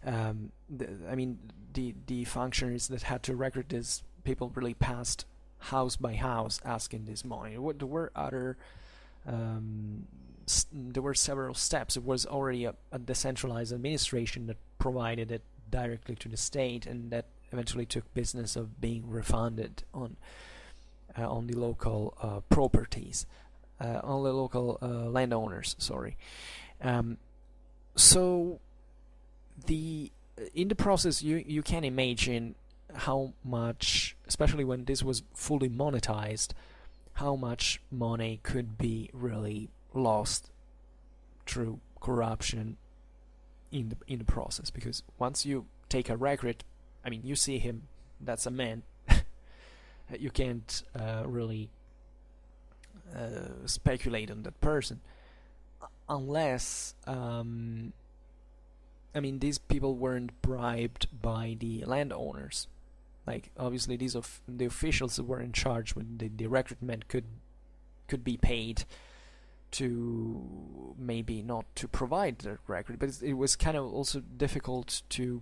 The functionaries that had to recruit these people really passed house by house asking this money. There were other there were several steps. It was already a decentralized administration that provided it directly to the state, and that eventually took business of being refunded on the local properties, on the local landowners. Sorry. So in the process, you can imagine how much, especially when this was fully monetized, how much money could be really lost through corruption in the process. Because once you take a recruit, I mean, you see him, that's a man. You can't really speculate on that person unless these people weren't bribed by the landowners. Like, obviously the officials who were in charge when the recruitment could be paid to maybe not to provide the recruit, but it was kind of also difficult to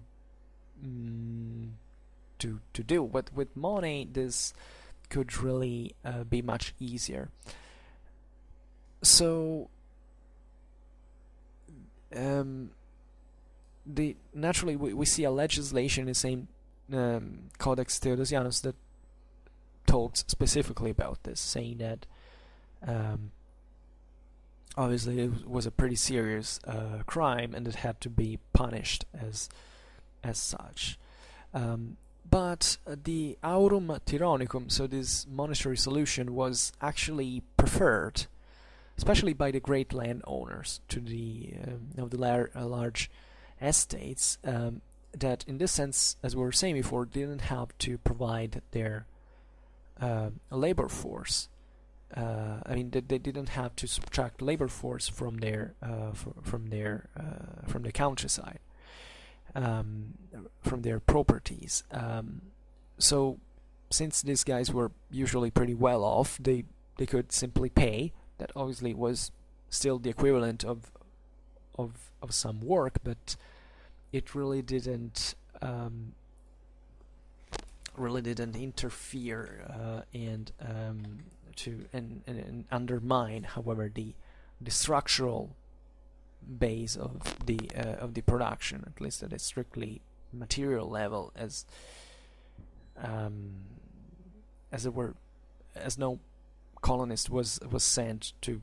do. But with money, this could really be much easier. So naturally we see a legislation in the same Codex Theodosianus that talks specifically about this, saying that obviously it was a pretty serious crime and it had to be punished as such. But the aurum tyrannicum, so this monetary solution, was actually preferred, especially by the great landowners to the large estates, that in this sense, as we were saying before, didn't have to provide their labor force. They didn't have to subtract labor force from the countryside, from their properties. So since these guys were usually pretty well off, they could simply pay. That obviously was still the equivalent of some work, but it really didn't interfere and undermine, however, the structural base of the production, at least at a strictly material level, as no colonist was sent to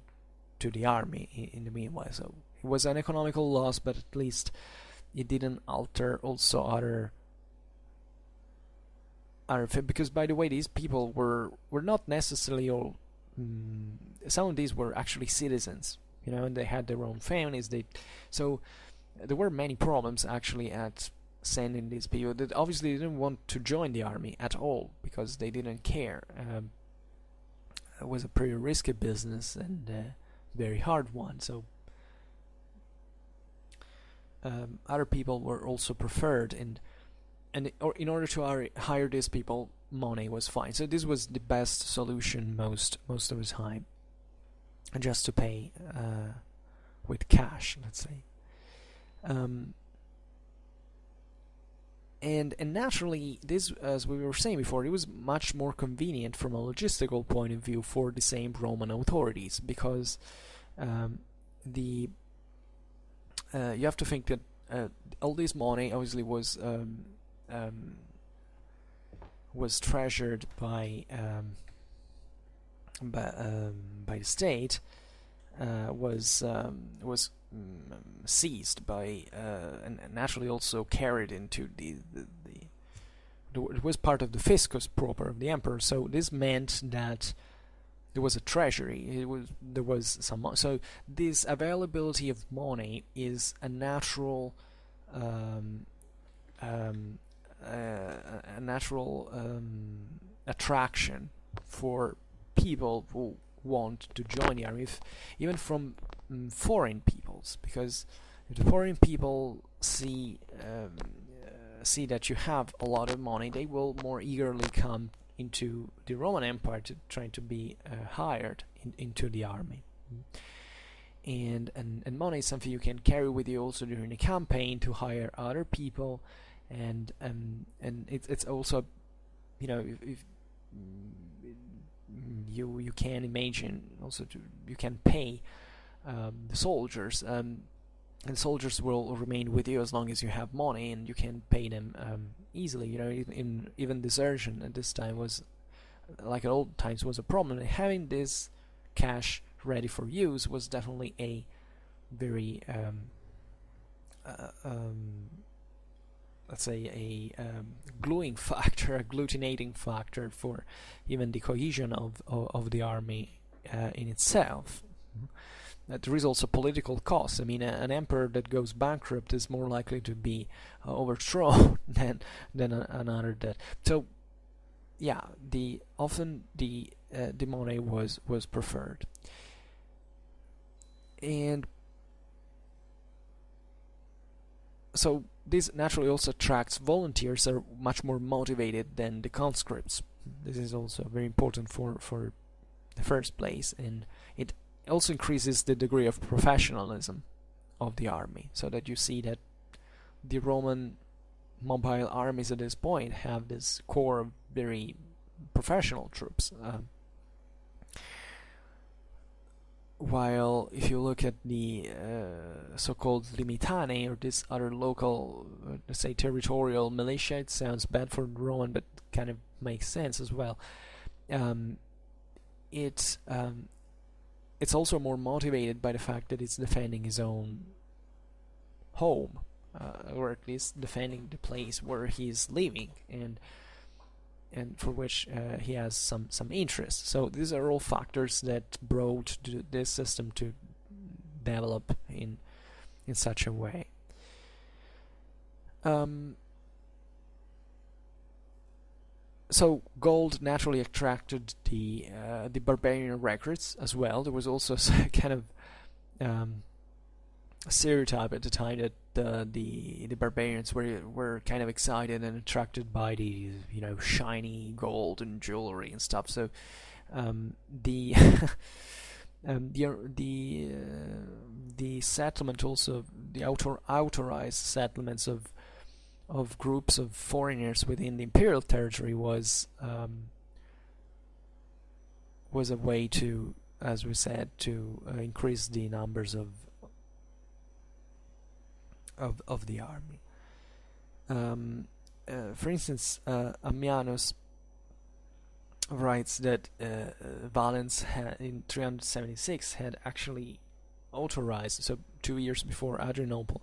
the army in the meanwhile. So it was an economical loss, but at least it didn't alter also other because, by the way, these people were not necessarily all. Some of these were actually citizens, and they had their own families. So there were many problems actually at sending these people that obviously didn't want to join the army at all because they didn't care. It was a pretty risky business and very hard one. So other people were also preferred, and in order to hire these people, money was fine. So this was the best solution most of the time, just to pay with cash, let's say. And naturally, this, as we were saying before, it was much more convenient from a logistical point of view for the same Roman authorities, because you have to think that all this money obviously was treasured by the state, was seized by and naturally also carried into it was part of the fiscus proper of the emperor. So this meant that there was a treasury. There was some. So this availability of money is a natural attraction for people who want to join the army, even from foreign peoples, because if the foreign people see that you have a lot of money, they will more eagerly come into the Roman Empire to try to be hired into the army. and money is something you can carry with you also during the campaign to hire other people, and it's also, if you can imagine also you can pay the soldiers, and soldiers will remain with you as long as you have money, and you can pay them easily. Even desertion at this time was, like at old times, was a problem, and having this cash ready for use was definitely a very let's say a gluing factor, a agglutinating factor for even the cohesion of the army in itself. There is also political cost. I mean, an emperor that goes bankrupt is more likely to be overthrown than another that. So, yeah, often the money was preferred, and so this naturally also attracts volunteers that are much more motivated than the conscripts. This is also very important for the first place, and it also increases the degree of professionalism of the army, so that you see that the Roman mobile armies at this point have this core of very professional troops. While if you look at the so-called limitane, or this other local, let's say territorial militia, it sounds bad for Roman, but kind of makes sense as well. It's also more motivated by the fact that it's defending his own home, or at least defending the place where he's living, and for which he has some interest. So these are all factors that brought this system to develop in such a way. So gold naturally attracted the barbarian recruits as well. There was also a kind of stereotype at the time that the barbarians were kind of excited and attracted by the shiny gold and jewelry and stuff. So the settlement, also the authorized settlements of groups of foreigners within the imperial territory was a way to, as we said, to increase the numbers of the army. For instance, Ammianus writes that Valens in 376 had actually authorized, so 2 years before Adrianople,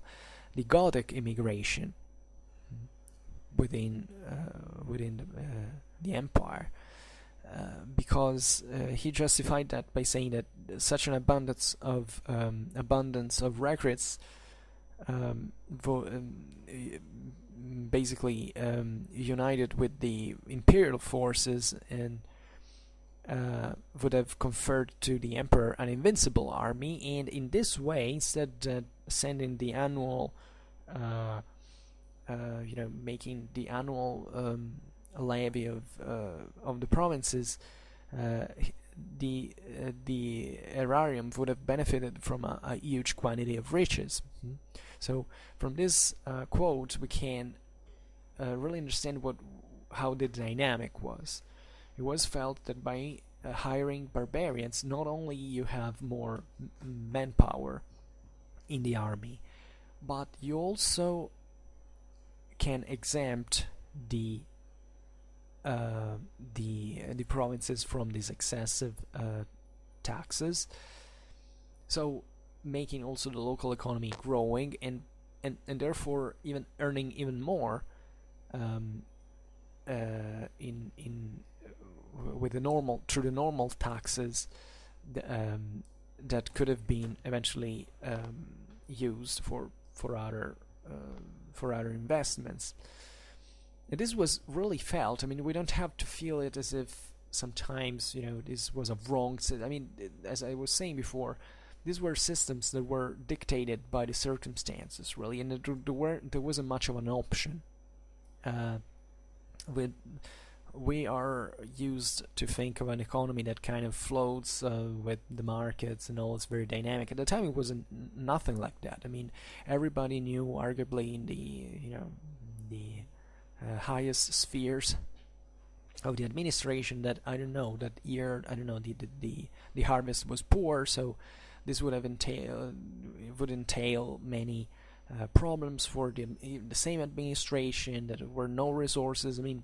the Gothic immigration within the empire, because he justified that by saying that such an abundance of recruits basically united with the imperial forces, and would have conferred to the emperor an invincible army, and in this way, instead of sending the annual making the annual levy of the provinces, the aerarium would have benefited from a huge quantity of riches. So from this quote, we can really understand how the dynamic was. It was felt that by hiring barbarians, not only you have more manpower in the army, but you also can exempt the provinces from these excessive taxes, so making also the local economy growing, and therefore even earning even more with the normal taxes that could have been eventually used for other investments. And this was really felt. I mean, we don't have to feel it as if sometimes this was a wrong system. I mean, as I was saying before, these were systems that were dictated by the circumstances, really, and there wasn't much of an option. we are used to think of an economy that kind of floats with the markets and all. It's very dynamic. At the time, it wasn't nothing like that. I mean, everybody knew, arguably in the highest spheres of the administration, that that year, the harvest was poor, so this would entail many problems for the same administration, that there were no resources. I mean,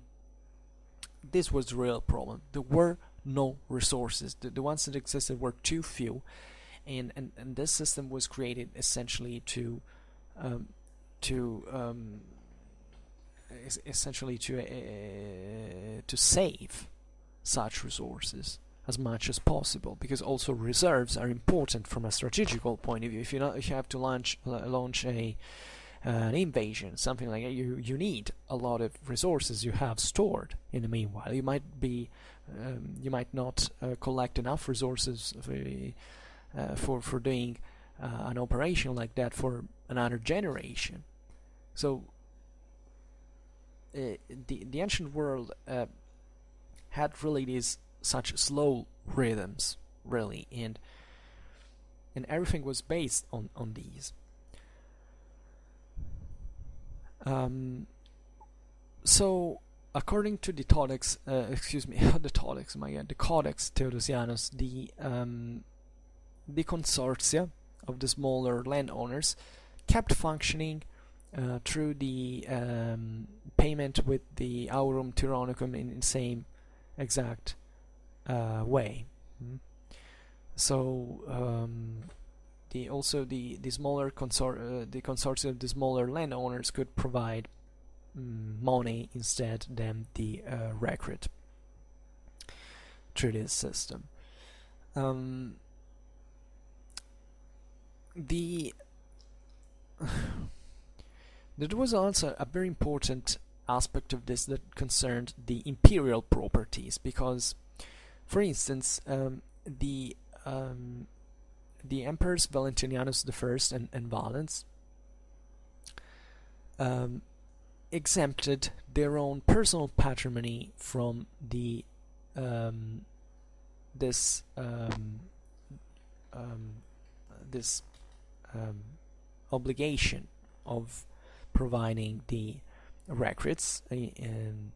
this was the real problem. There were no resources. The ones that existed were too few, and this system was created essentially to save such resources as much as possible, because also reserves are important from a strategical point of view. If you have to launch an invasion, something like that, you need a lot of resources you have stored. In the meanwhile, you might not collect enough resources for doing an operation like that for another generation. So the ancient world had really these such slow rhythms, really, and everything was based on these. So according to the Codex, the Codex Theodosianus, the consortia of the smaller landowners kept functioning through the payment with the aurum tyrannicum in the same exact way. So the smaller the consortium of the smaller landowners could provide money instead than the recruit through this system. There was also a very important aspect of this that concerned the imperial properties, because, for instance, the emperors Valentinianus I and Valens exempted their own personal patrimony from this obligation of providing the recruits in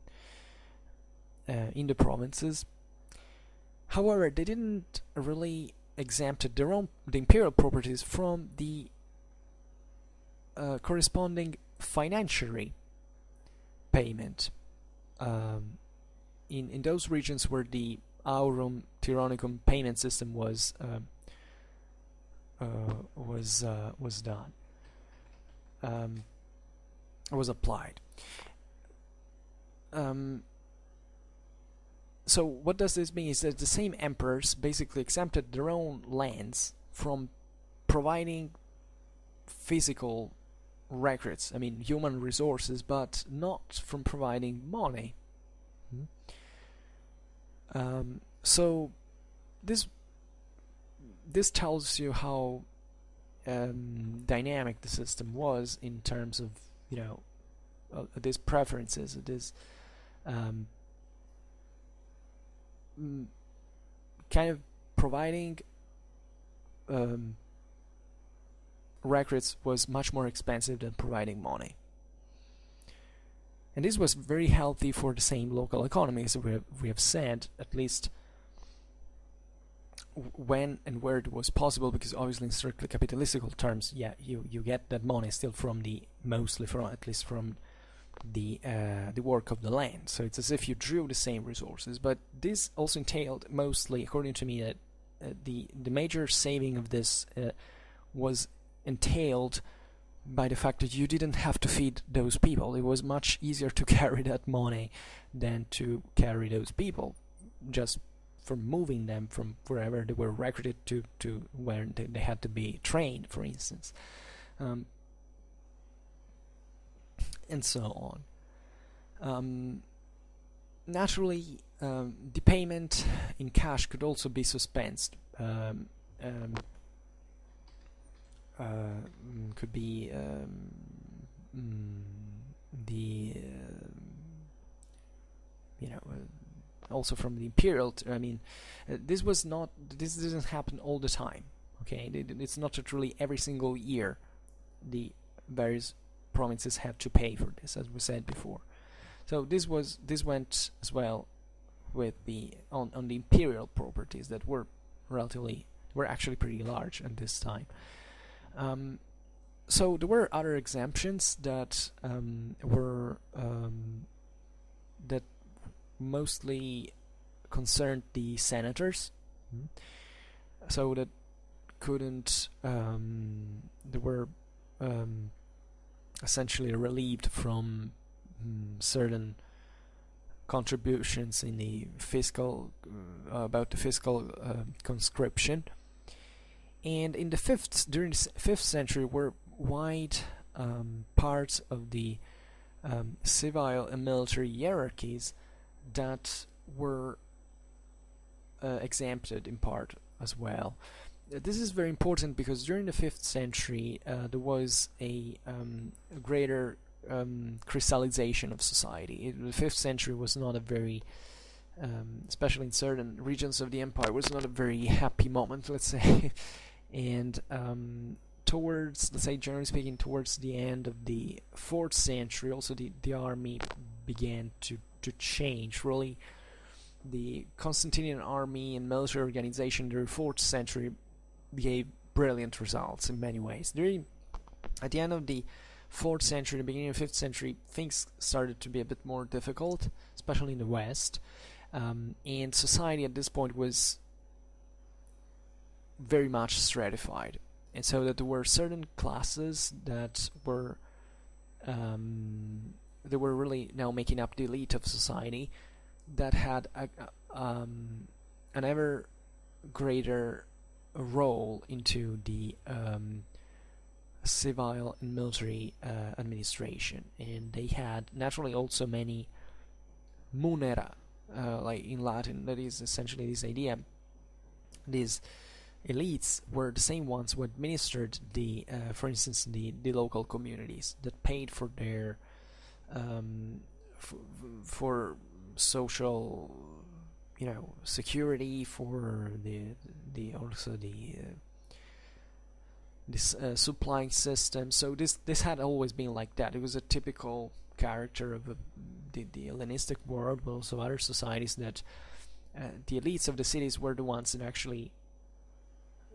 the provinces. However, they didn't really exempt the imperial properties from the corresponding financiary payment in those regions where the aurum tyrannicum payment system was done, was applied. So what does this mean is that the same emperors basically exempted their own lands from providing physical recruits, I mean human resources, but not from providing money. So this tells you how dynamic the system was in terms of these preferences, this kind of providing recruits was much more expensive than providing money. And this was very healthy for the same local economy, as we have said, at least when and where it was possible, because obviously in strictly capitalistical terms, you get that money still mostly from the work of the land. So it's as if you drew the same resources, but this also entailed mostly, according to me, that the major saving of this was entailed by the fact that you didn't have to feed those people. It was much easier to carry that money than to carry those people, just for moving them from wherever they were recruited to where they had to be trained, for instance, and so on. Naturally, the payment in cash could also be suspensed. Could be also from the imperial. This doesn't happen all the time. Okay, it's not truly every single year the various provinces have to pay for this, as we said before. So this went as well with on the imperial properties that were actually pretty large at this time. So there were other exemptions that that mostly concerned the senators. So that couldn't they were essentially relieved from certain contributions in the fiscal about the fiscal conscription. And in during the 5th century were wide parts of the civil and military hierarchies that were exempted in part as well. This is very important because during the 5th century there was a greater crystallization of society. The 5th century was not a very, especially in certain regions of the empire, was not a very happy moment, let's say. And towards, let's say, generally speaking, towards the end of the 4th century, also the army began to change. Really, the Constantinian army and military organization during the 4th century gave brilliant results in many ways. At the end of the 4th century, the beginning of the 5th century, things started to be a bit more difficult, especially in the West, and society at this point was very much stratified, and so that there were certain classes that were really now making up the elite of society that had an ever greater role into the civil and military administration, and they had naturally also many munera, like in Latin. That is essentially this idea. These elites were the same ones who administered for instance, the local communities that paid for their for social, security, for this supplying system. So this had always been like that. It was a typical character of the Hellenistic world, but also other societies, that the elites of the cities were the ones that actually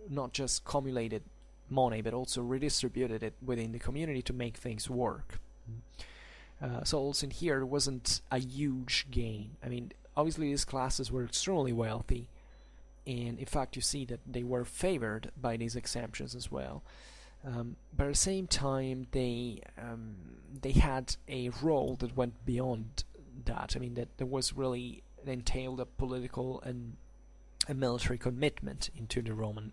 not just accumulated money, but also redistributed it within the community to make things work. So also in here, there wasn't a huge gain. Obviously these classes were extremely wealthy, and in fact you see that they were favored by these exemptions as well. But at the same time, they had a role that went beyond that. That there was really entailed a political and a military commitment into the Roman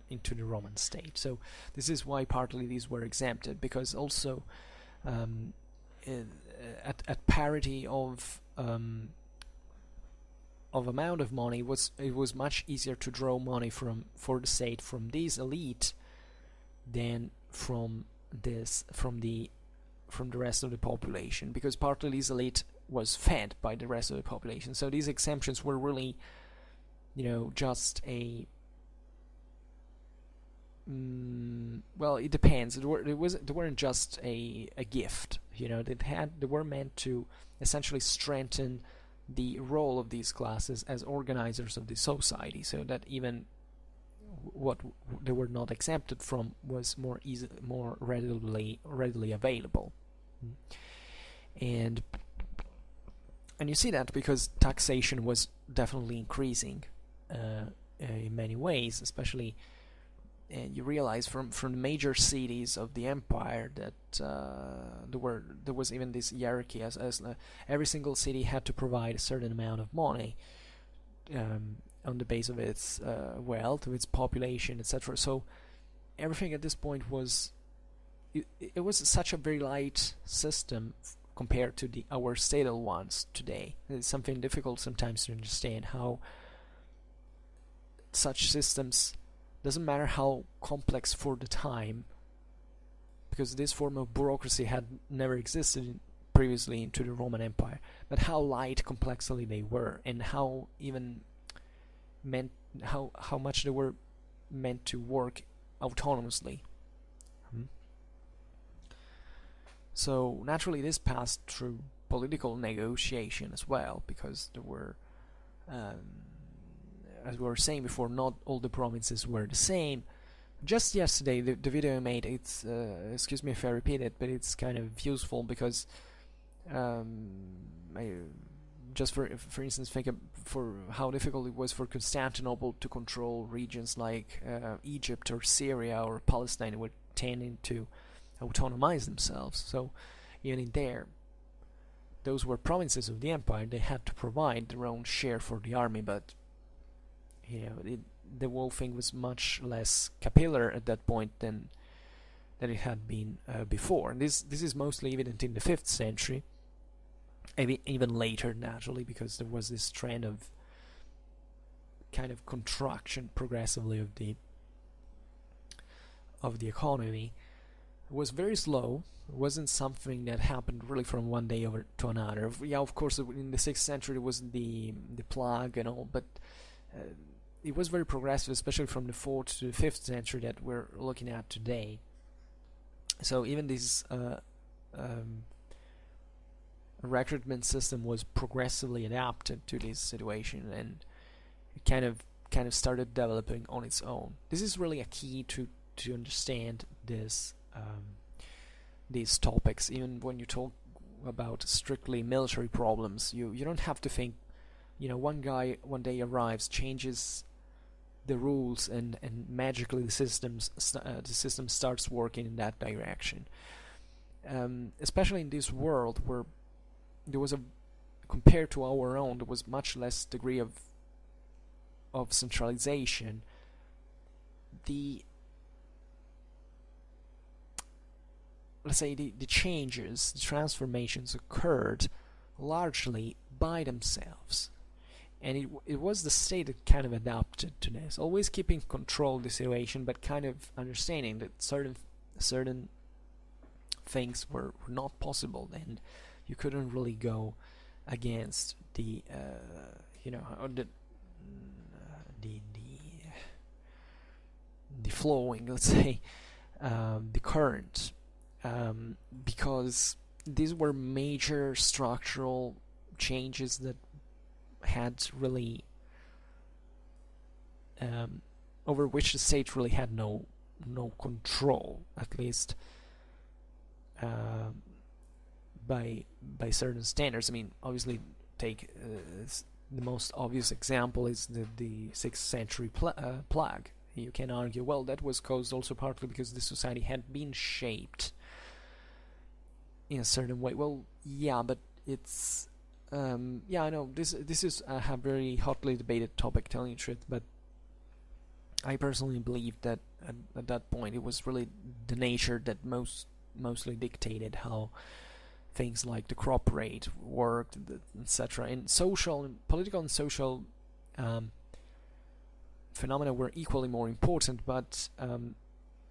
state. So this is why partly these were exempted, because also at parity of amount of money, it was much easier to draw money for the state from these elite than from the rest of the population, because partly this elite was fed by the rest of the population. So these exemptions were really, just a well, it depends. They weren't just a gift. They were meant to essentially strengthen the role of these classes as organizers of the society, so that even what they were not exempted from was more readily available. And you see that because taxation was definitely increasing in many ways, especially. And you realize from the major cities of the empire that there was even this hierarchy, as every single city had to provide a certain amount of money on the base of its wealth, of its population, etc. So everything at this point was it was such a very light system compared to our statal ones today. It's something difficult sometimes to understand how such systems, doesn't matter how complex for the time, because this form of bureaucracy had never existed previously into the Roman Empire, but how light complexly they were, and how even meant how much they were meant to work autonomously. So naturally this passed through political negotiation as well, because there were, as we were saying before, not all the provinces were the same. Just yesterday, the video I made, it's excuse me if I repeat it, but it's kind of useful because just for instance, think for how difficult it was for Constantinople to control regions like Egypt or Syria or Palestine, who were tending to autonomize themselves. So even in there, those were provinces of the empire. They had to provide their own share for the army, but the whole thing was much less capillary at that point than it had been before. And this is mostly evident in the 5th century, even later naturally, because there was this trend of kind of contraction progressively of the economy. It was very slow. It wasn't something that happened really from one day over to another. Yeah, of course, in the 6th century it was the plague and all, but it was very progressive, especially from the 4th to the 5th century that we're looking at today. So even this recruitment system was progressively adapted to this situation, and it kind of started developing on its own. This is really a key to understand this. These topics, even when you talk about strictly military problems, you don't have to think, one guy one day arrives, changes the rules, and magically the system starts working in that direction. Especially in this world where there was compared to our own, there was much less degree of centralization. Let's say the changes, the transformations occurred largely by themselves, and it was the state that kind of adapted to this, always keeping control of the situation, but kind of understanding that certain things were not possible, and you couldn't really go against the flowing, let's say, the current. Because these were major structural changes that had really over which the state really had no control, at least by certain standards. I mean, obviously, take the most obvious example is the 6th century plague. You can argue, well, that was caused also partly because the society had been shaped in a certain way. Well, yeah, but it's I know this is a very hotly debated topic, telling the truth, but I personally believe that at that point it was really the nature that mostly dictated how things like the crop rate worked, etc. And political and social phenomena were equally more important, but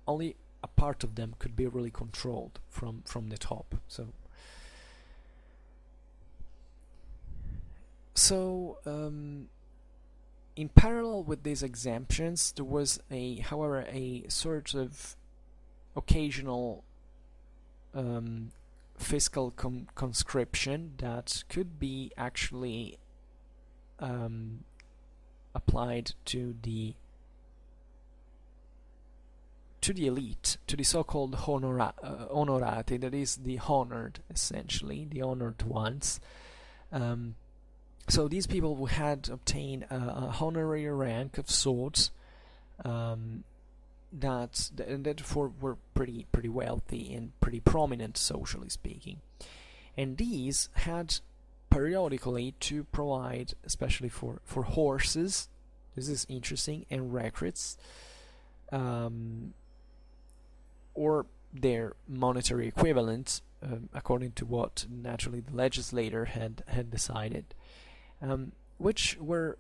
only a part of them could be really controlled from the top. So in parallel with these exemptions, there was however a sort of occasional fiscal conscription that could be actually applied to the elite, to the so-called honorati, that is the honored, essentially, the honored ones. So these people who had obtained a honorary rank of sorts, and therefore were pretty wealthy and pretty prominent, socially speaking, and these had periodically to provide, especially for horses, this is interesting, and recruits, or their monetary equivalent, according to what naturally the legislator had decided, which were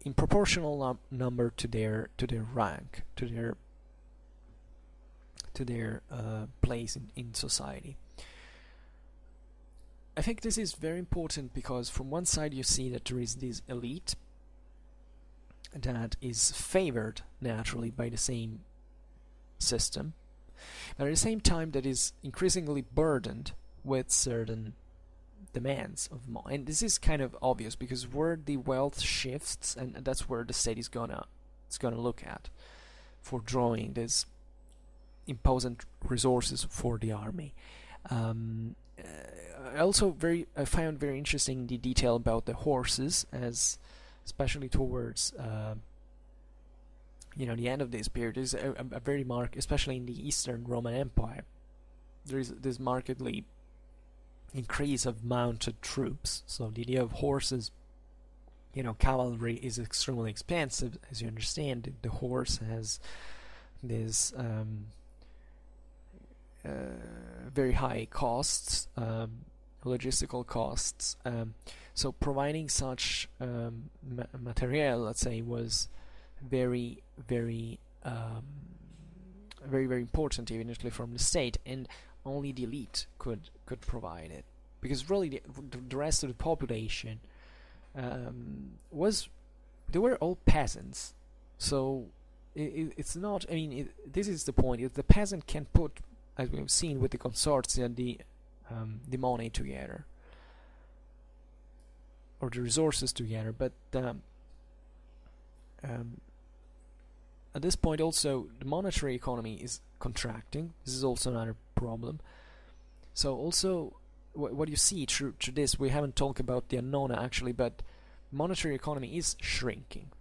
in proportional number to their rank, to their place in society. I think this is very important because from one side you see that there is this elite that is favored naturally by the same system, but at the same time that is increasingly burdened with certain demands of money. And this is kind of obvious because where the wealth shifts, and that's where the state is gonna look at for drawing these imposing resources for the army. I found very interesting the detail about the horses, as especially towards the end of this period. Is a very marked, especially in the Eastern Roman Empire. There is this markedly increase of mounted troops. So the idea of horses, cavalry is extremely expensive, as you understand. The horse has this very high costs, logistical costs. So providing such material, let's say, was very, very, very, very important, evidently, from the state, and only the elite could provide it, because really the rest of the population they were all peasants. So it's not. I mean, this is the point. If the peasant can put, as we've seen with the consortia, the money together or the resources together, but at this point also the monetary economy is contracting. This is also another problem. So also what you see through this, we haven't talked about the annona actually, but monetary economy is shrinking.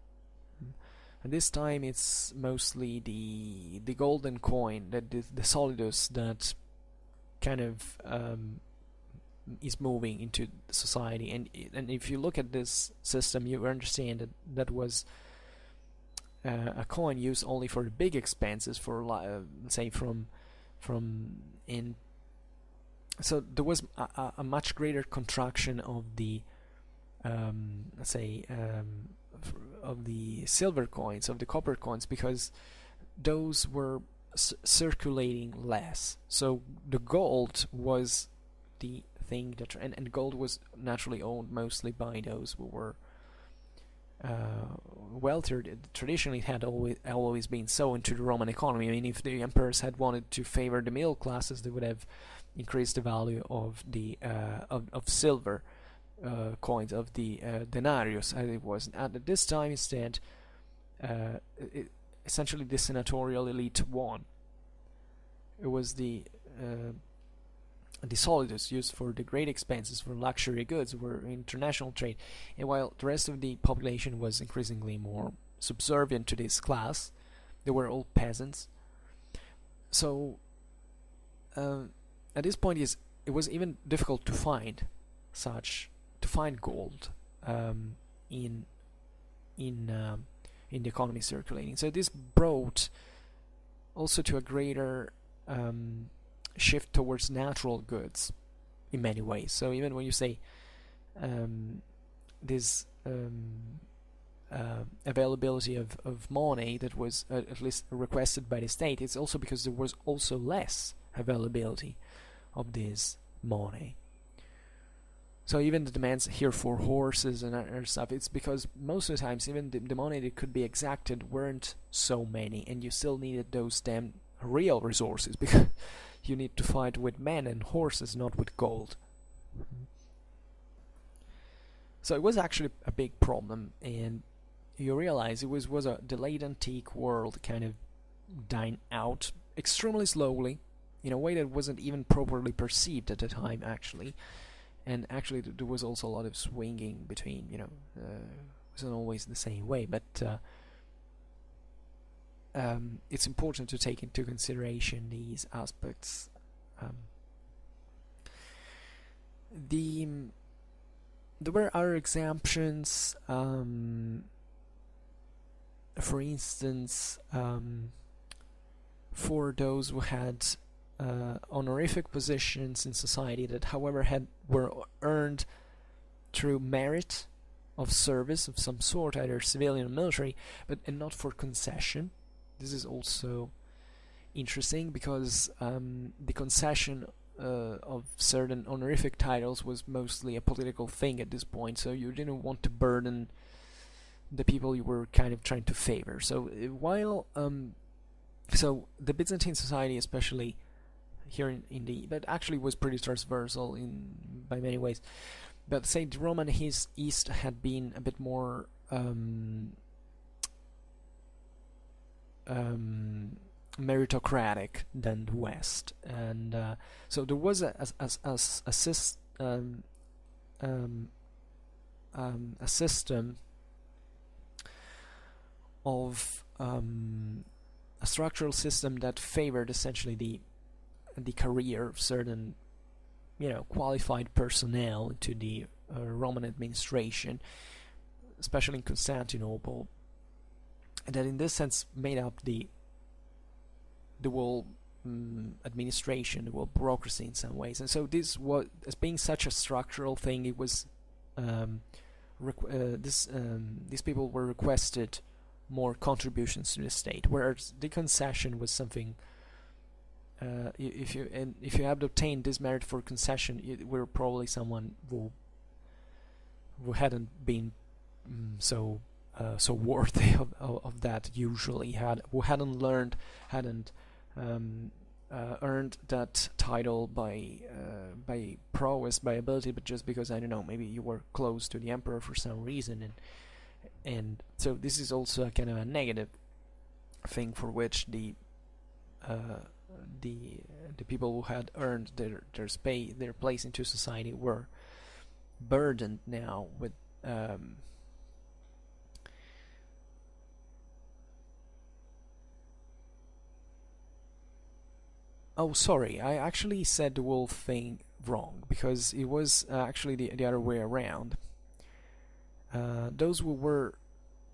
And this time it's mostly the golden coin, that the solidus, that kind of is moving into society. And if you look at this system, you understand that was a coin used only for the big expenses, for say so there was a much greater contraction of the of the silver coins, of the copper coins, because those were circulating less. So the gold was the thing that, and gold was naturally owned mostly by those who were wealthier. Traditionally, it had always been so into the Roman economy. I mean, if the emperors had wanted to favor the middle classes, they would have increased the value of the of silver coins, of the denarius, as it was. And at this time, instead, essentially the senatorial elite won. It was the solidus used for the great expenses, for luxury goods, were international trade, and while the rest of the population was increasingly more subservient to this class, they were all peasants. So at this point, it was even difficult to find gold in the economy circulating. So this brought also to a greater shift towards natural goods in many ways. So even when you say this availability of money that was at least requested by the state, it's also because there was also less availability of this money. So even the demands here for horses and other stuff, it's because most of the times even the money that could be exacted weren't so many, and you still needed those damn real resources, because you need to fight with men and horses, not with gold. So it was actually a big problem, and you realize it was the late antique world kind of dying out extremely slowly, in a way that wasn't even properly perceived at the time, actually. And actually there was also a lot of swinging between, it wasn't always the same way, but it's important to take into consideration these aspects. There were other exemptions, for instance, for those who had honorific positions in society that, however, were earned through merit of service of some sort, either civilian or military, and not for concession. This is also interesting, because the concession of certain honorific titles was mostly a political thing at this point, so you didn't want to burden the people you were kind of trying to favor. So so the Byzantine society, especially here but actually was pretty transversal by many ways. But say the Roman East had been a bit more meritocratic than the West, and so there was a system of a structural system that favored essentially the career of certain, qualified personnel to the Roman administration, especially in Constantinople, and that in this sense made up the whole administration, the whole bureaucracy in some ways. And so this was, as being such a structural thing, it was these people were requested more contributions to the state, whereas the concession was something. If you had obtained this merit for concession, you were probably someone who hadn't been so worthy of that. Usually, who hadn't earned that title by prowess, by ability, but just because, I don't know, maybe you were close to the emperor for some reason, and so this is also a kind of a negative thing for which the people who had earned their place into society were burdened now with oh, sorry, I actually said the whole thing wrong, because it was actually the other way around. Those who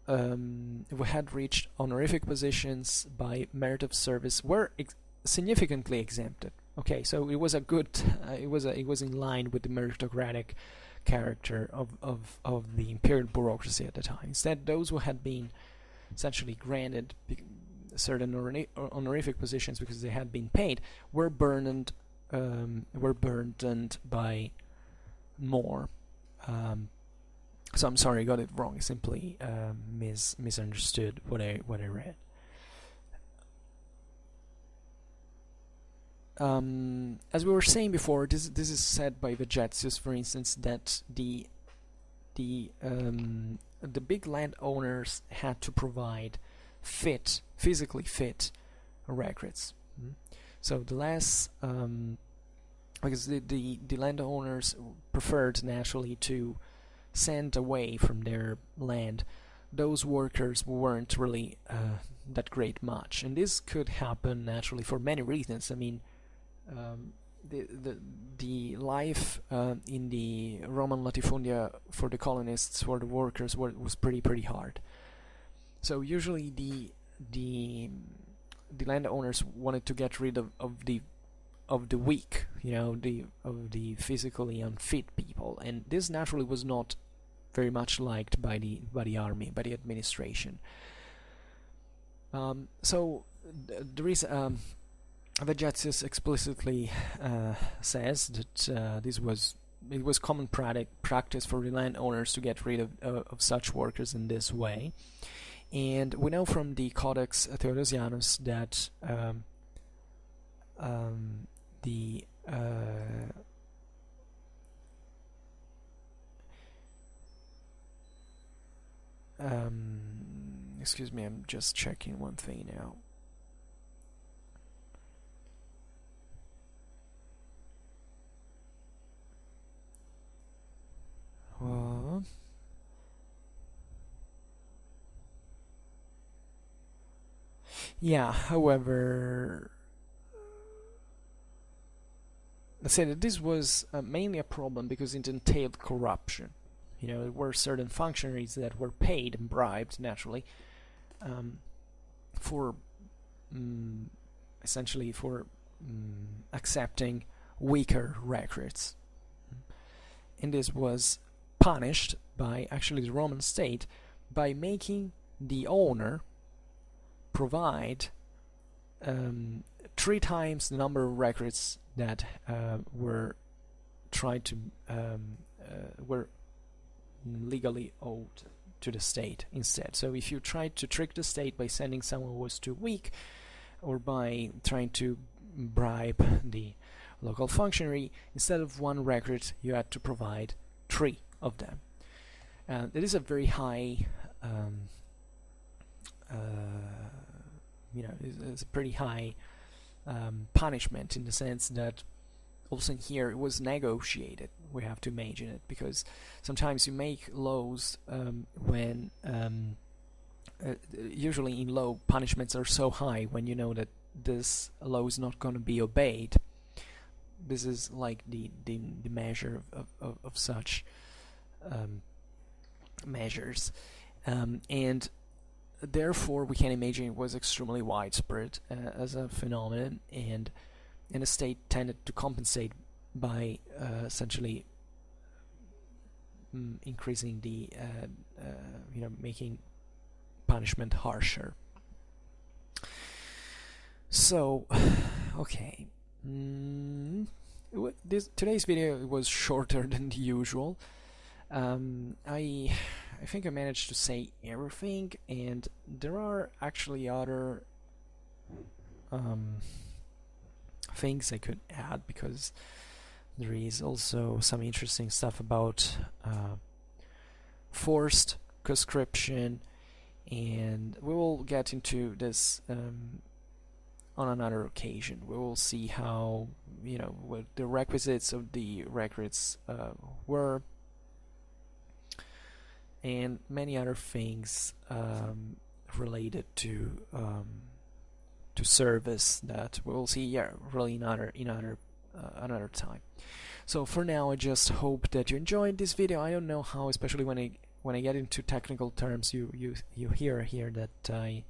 had reached honorific positions by merit of service were significantly exempted. Okay, so it was a good, it was in line with the meritocratic character of the imperial bureaucracy at the time. Instead, those who had been essentially granted certain honorific positions because they had been paid were burdened by more. So I'm sorry, I got it wrong. I simply misunderstood what I read. As we were saying before, this is said by Vegetius, for instance, that the big landowners had to provide physically fit recruits. So the less, because the landowners preferred naturally to send away from their land those workers who weren't really that great much, and this could happen naturally for many reasons. I mean, the life in the Roman latifundia for the colonists, for the workers, was pretty hard. So usually the landowners wanted to get rid of the weak, of the physically unfit people, and this naturally was not very much liked by the army, by the administration. So there is Vegetius explicitly says that it was common practice for the landowners to get rid of such workers in this way. And we know from the Codex Theodosianus that excuse me, I'm just checking one thing now. Yeah, however, let's say that this was mainly a problem because it entailed corruption. There were certain functionaries that were paid and bribed, naturally, for essentially for accepting weaker recruits. And this was punished by actually the Roman state by making the owner provide 3 times the number of records that were tried to were legally owed to the state instead. So if you tried to trick the state by sending someone who was too weak, or by trying to bribe the local functionary, instead of 1 record you had to provide 3 of them. It is a very high it's a pretty high punishment, in the sense that also here it was negotiated. We have to imagine it, because sometimes you make laws when usually in law punishments are so high when you know that this law is not going to be obeyed. This is like the measure of such measures, and therefore we can imagine it was extremely widespread as a phenomenon, and the state tended to compensate by essentially increasing the making punishment harsher. So okay, today's video was shorter than the usual. I think I managed to say everything, and there are actually other things I could add, because there is also some interesting stuff about forced conscription, and we will get into this on another occasion. We will see how, what the requisites of the records were, and many other things related to service that we'll see really another time. So for now, I just hope that you enjoyed this video. I don't know how, especially when I get into technical terms, you hear here that I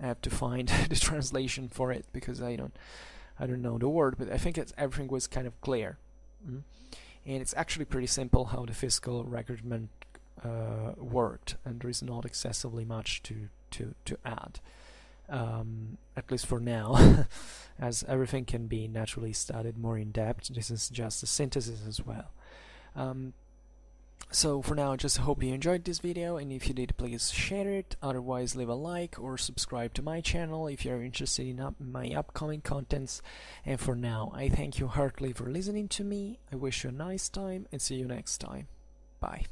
have to find the translation for it, because I don't know the word, but I think everything was kind of clear. And it's actually pretty simple how the fiscal recruitment worked, and there is not excessively much to add, at least for now, as everything can be naturally studied more in depth. This is just a synthesis as well. So for now, I just hope you enjoyed this video, and if you did, please share it. Otherwise, leave a like or subscribe to my channel if you're interested in my upcoming contents. And for now, I thank you heartily for listening to me. I wish you a nice time, and see you next time. Bye.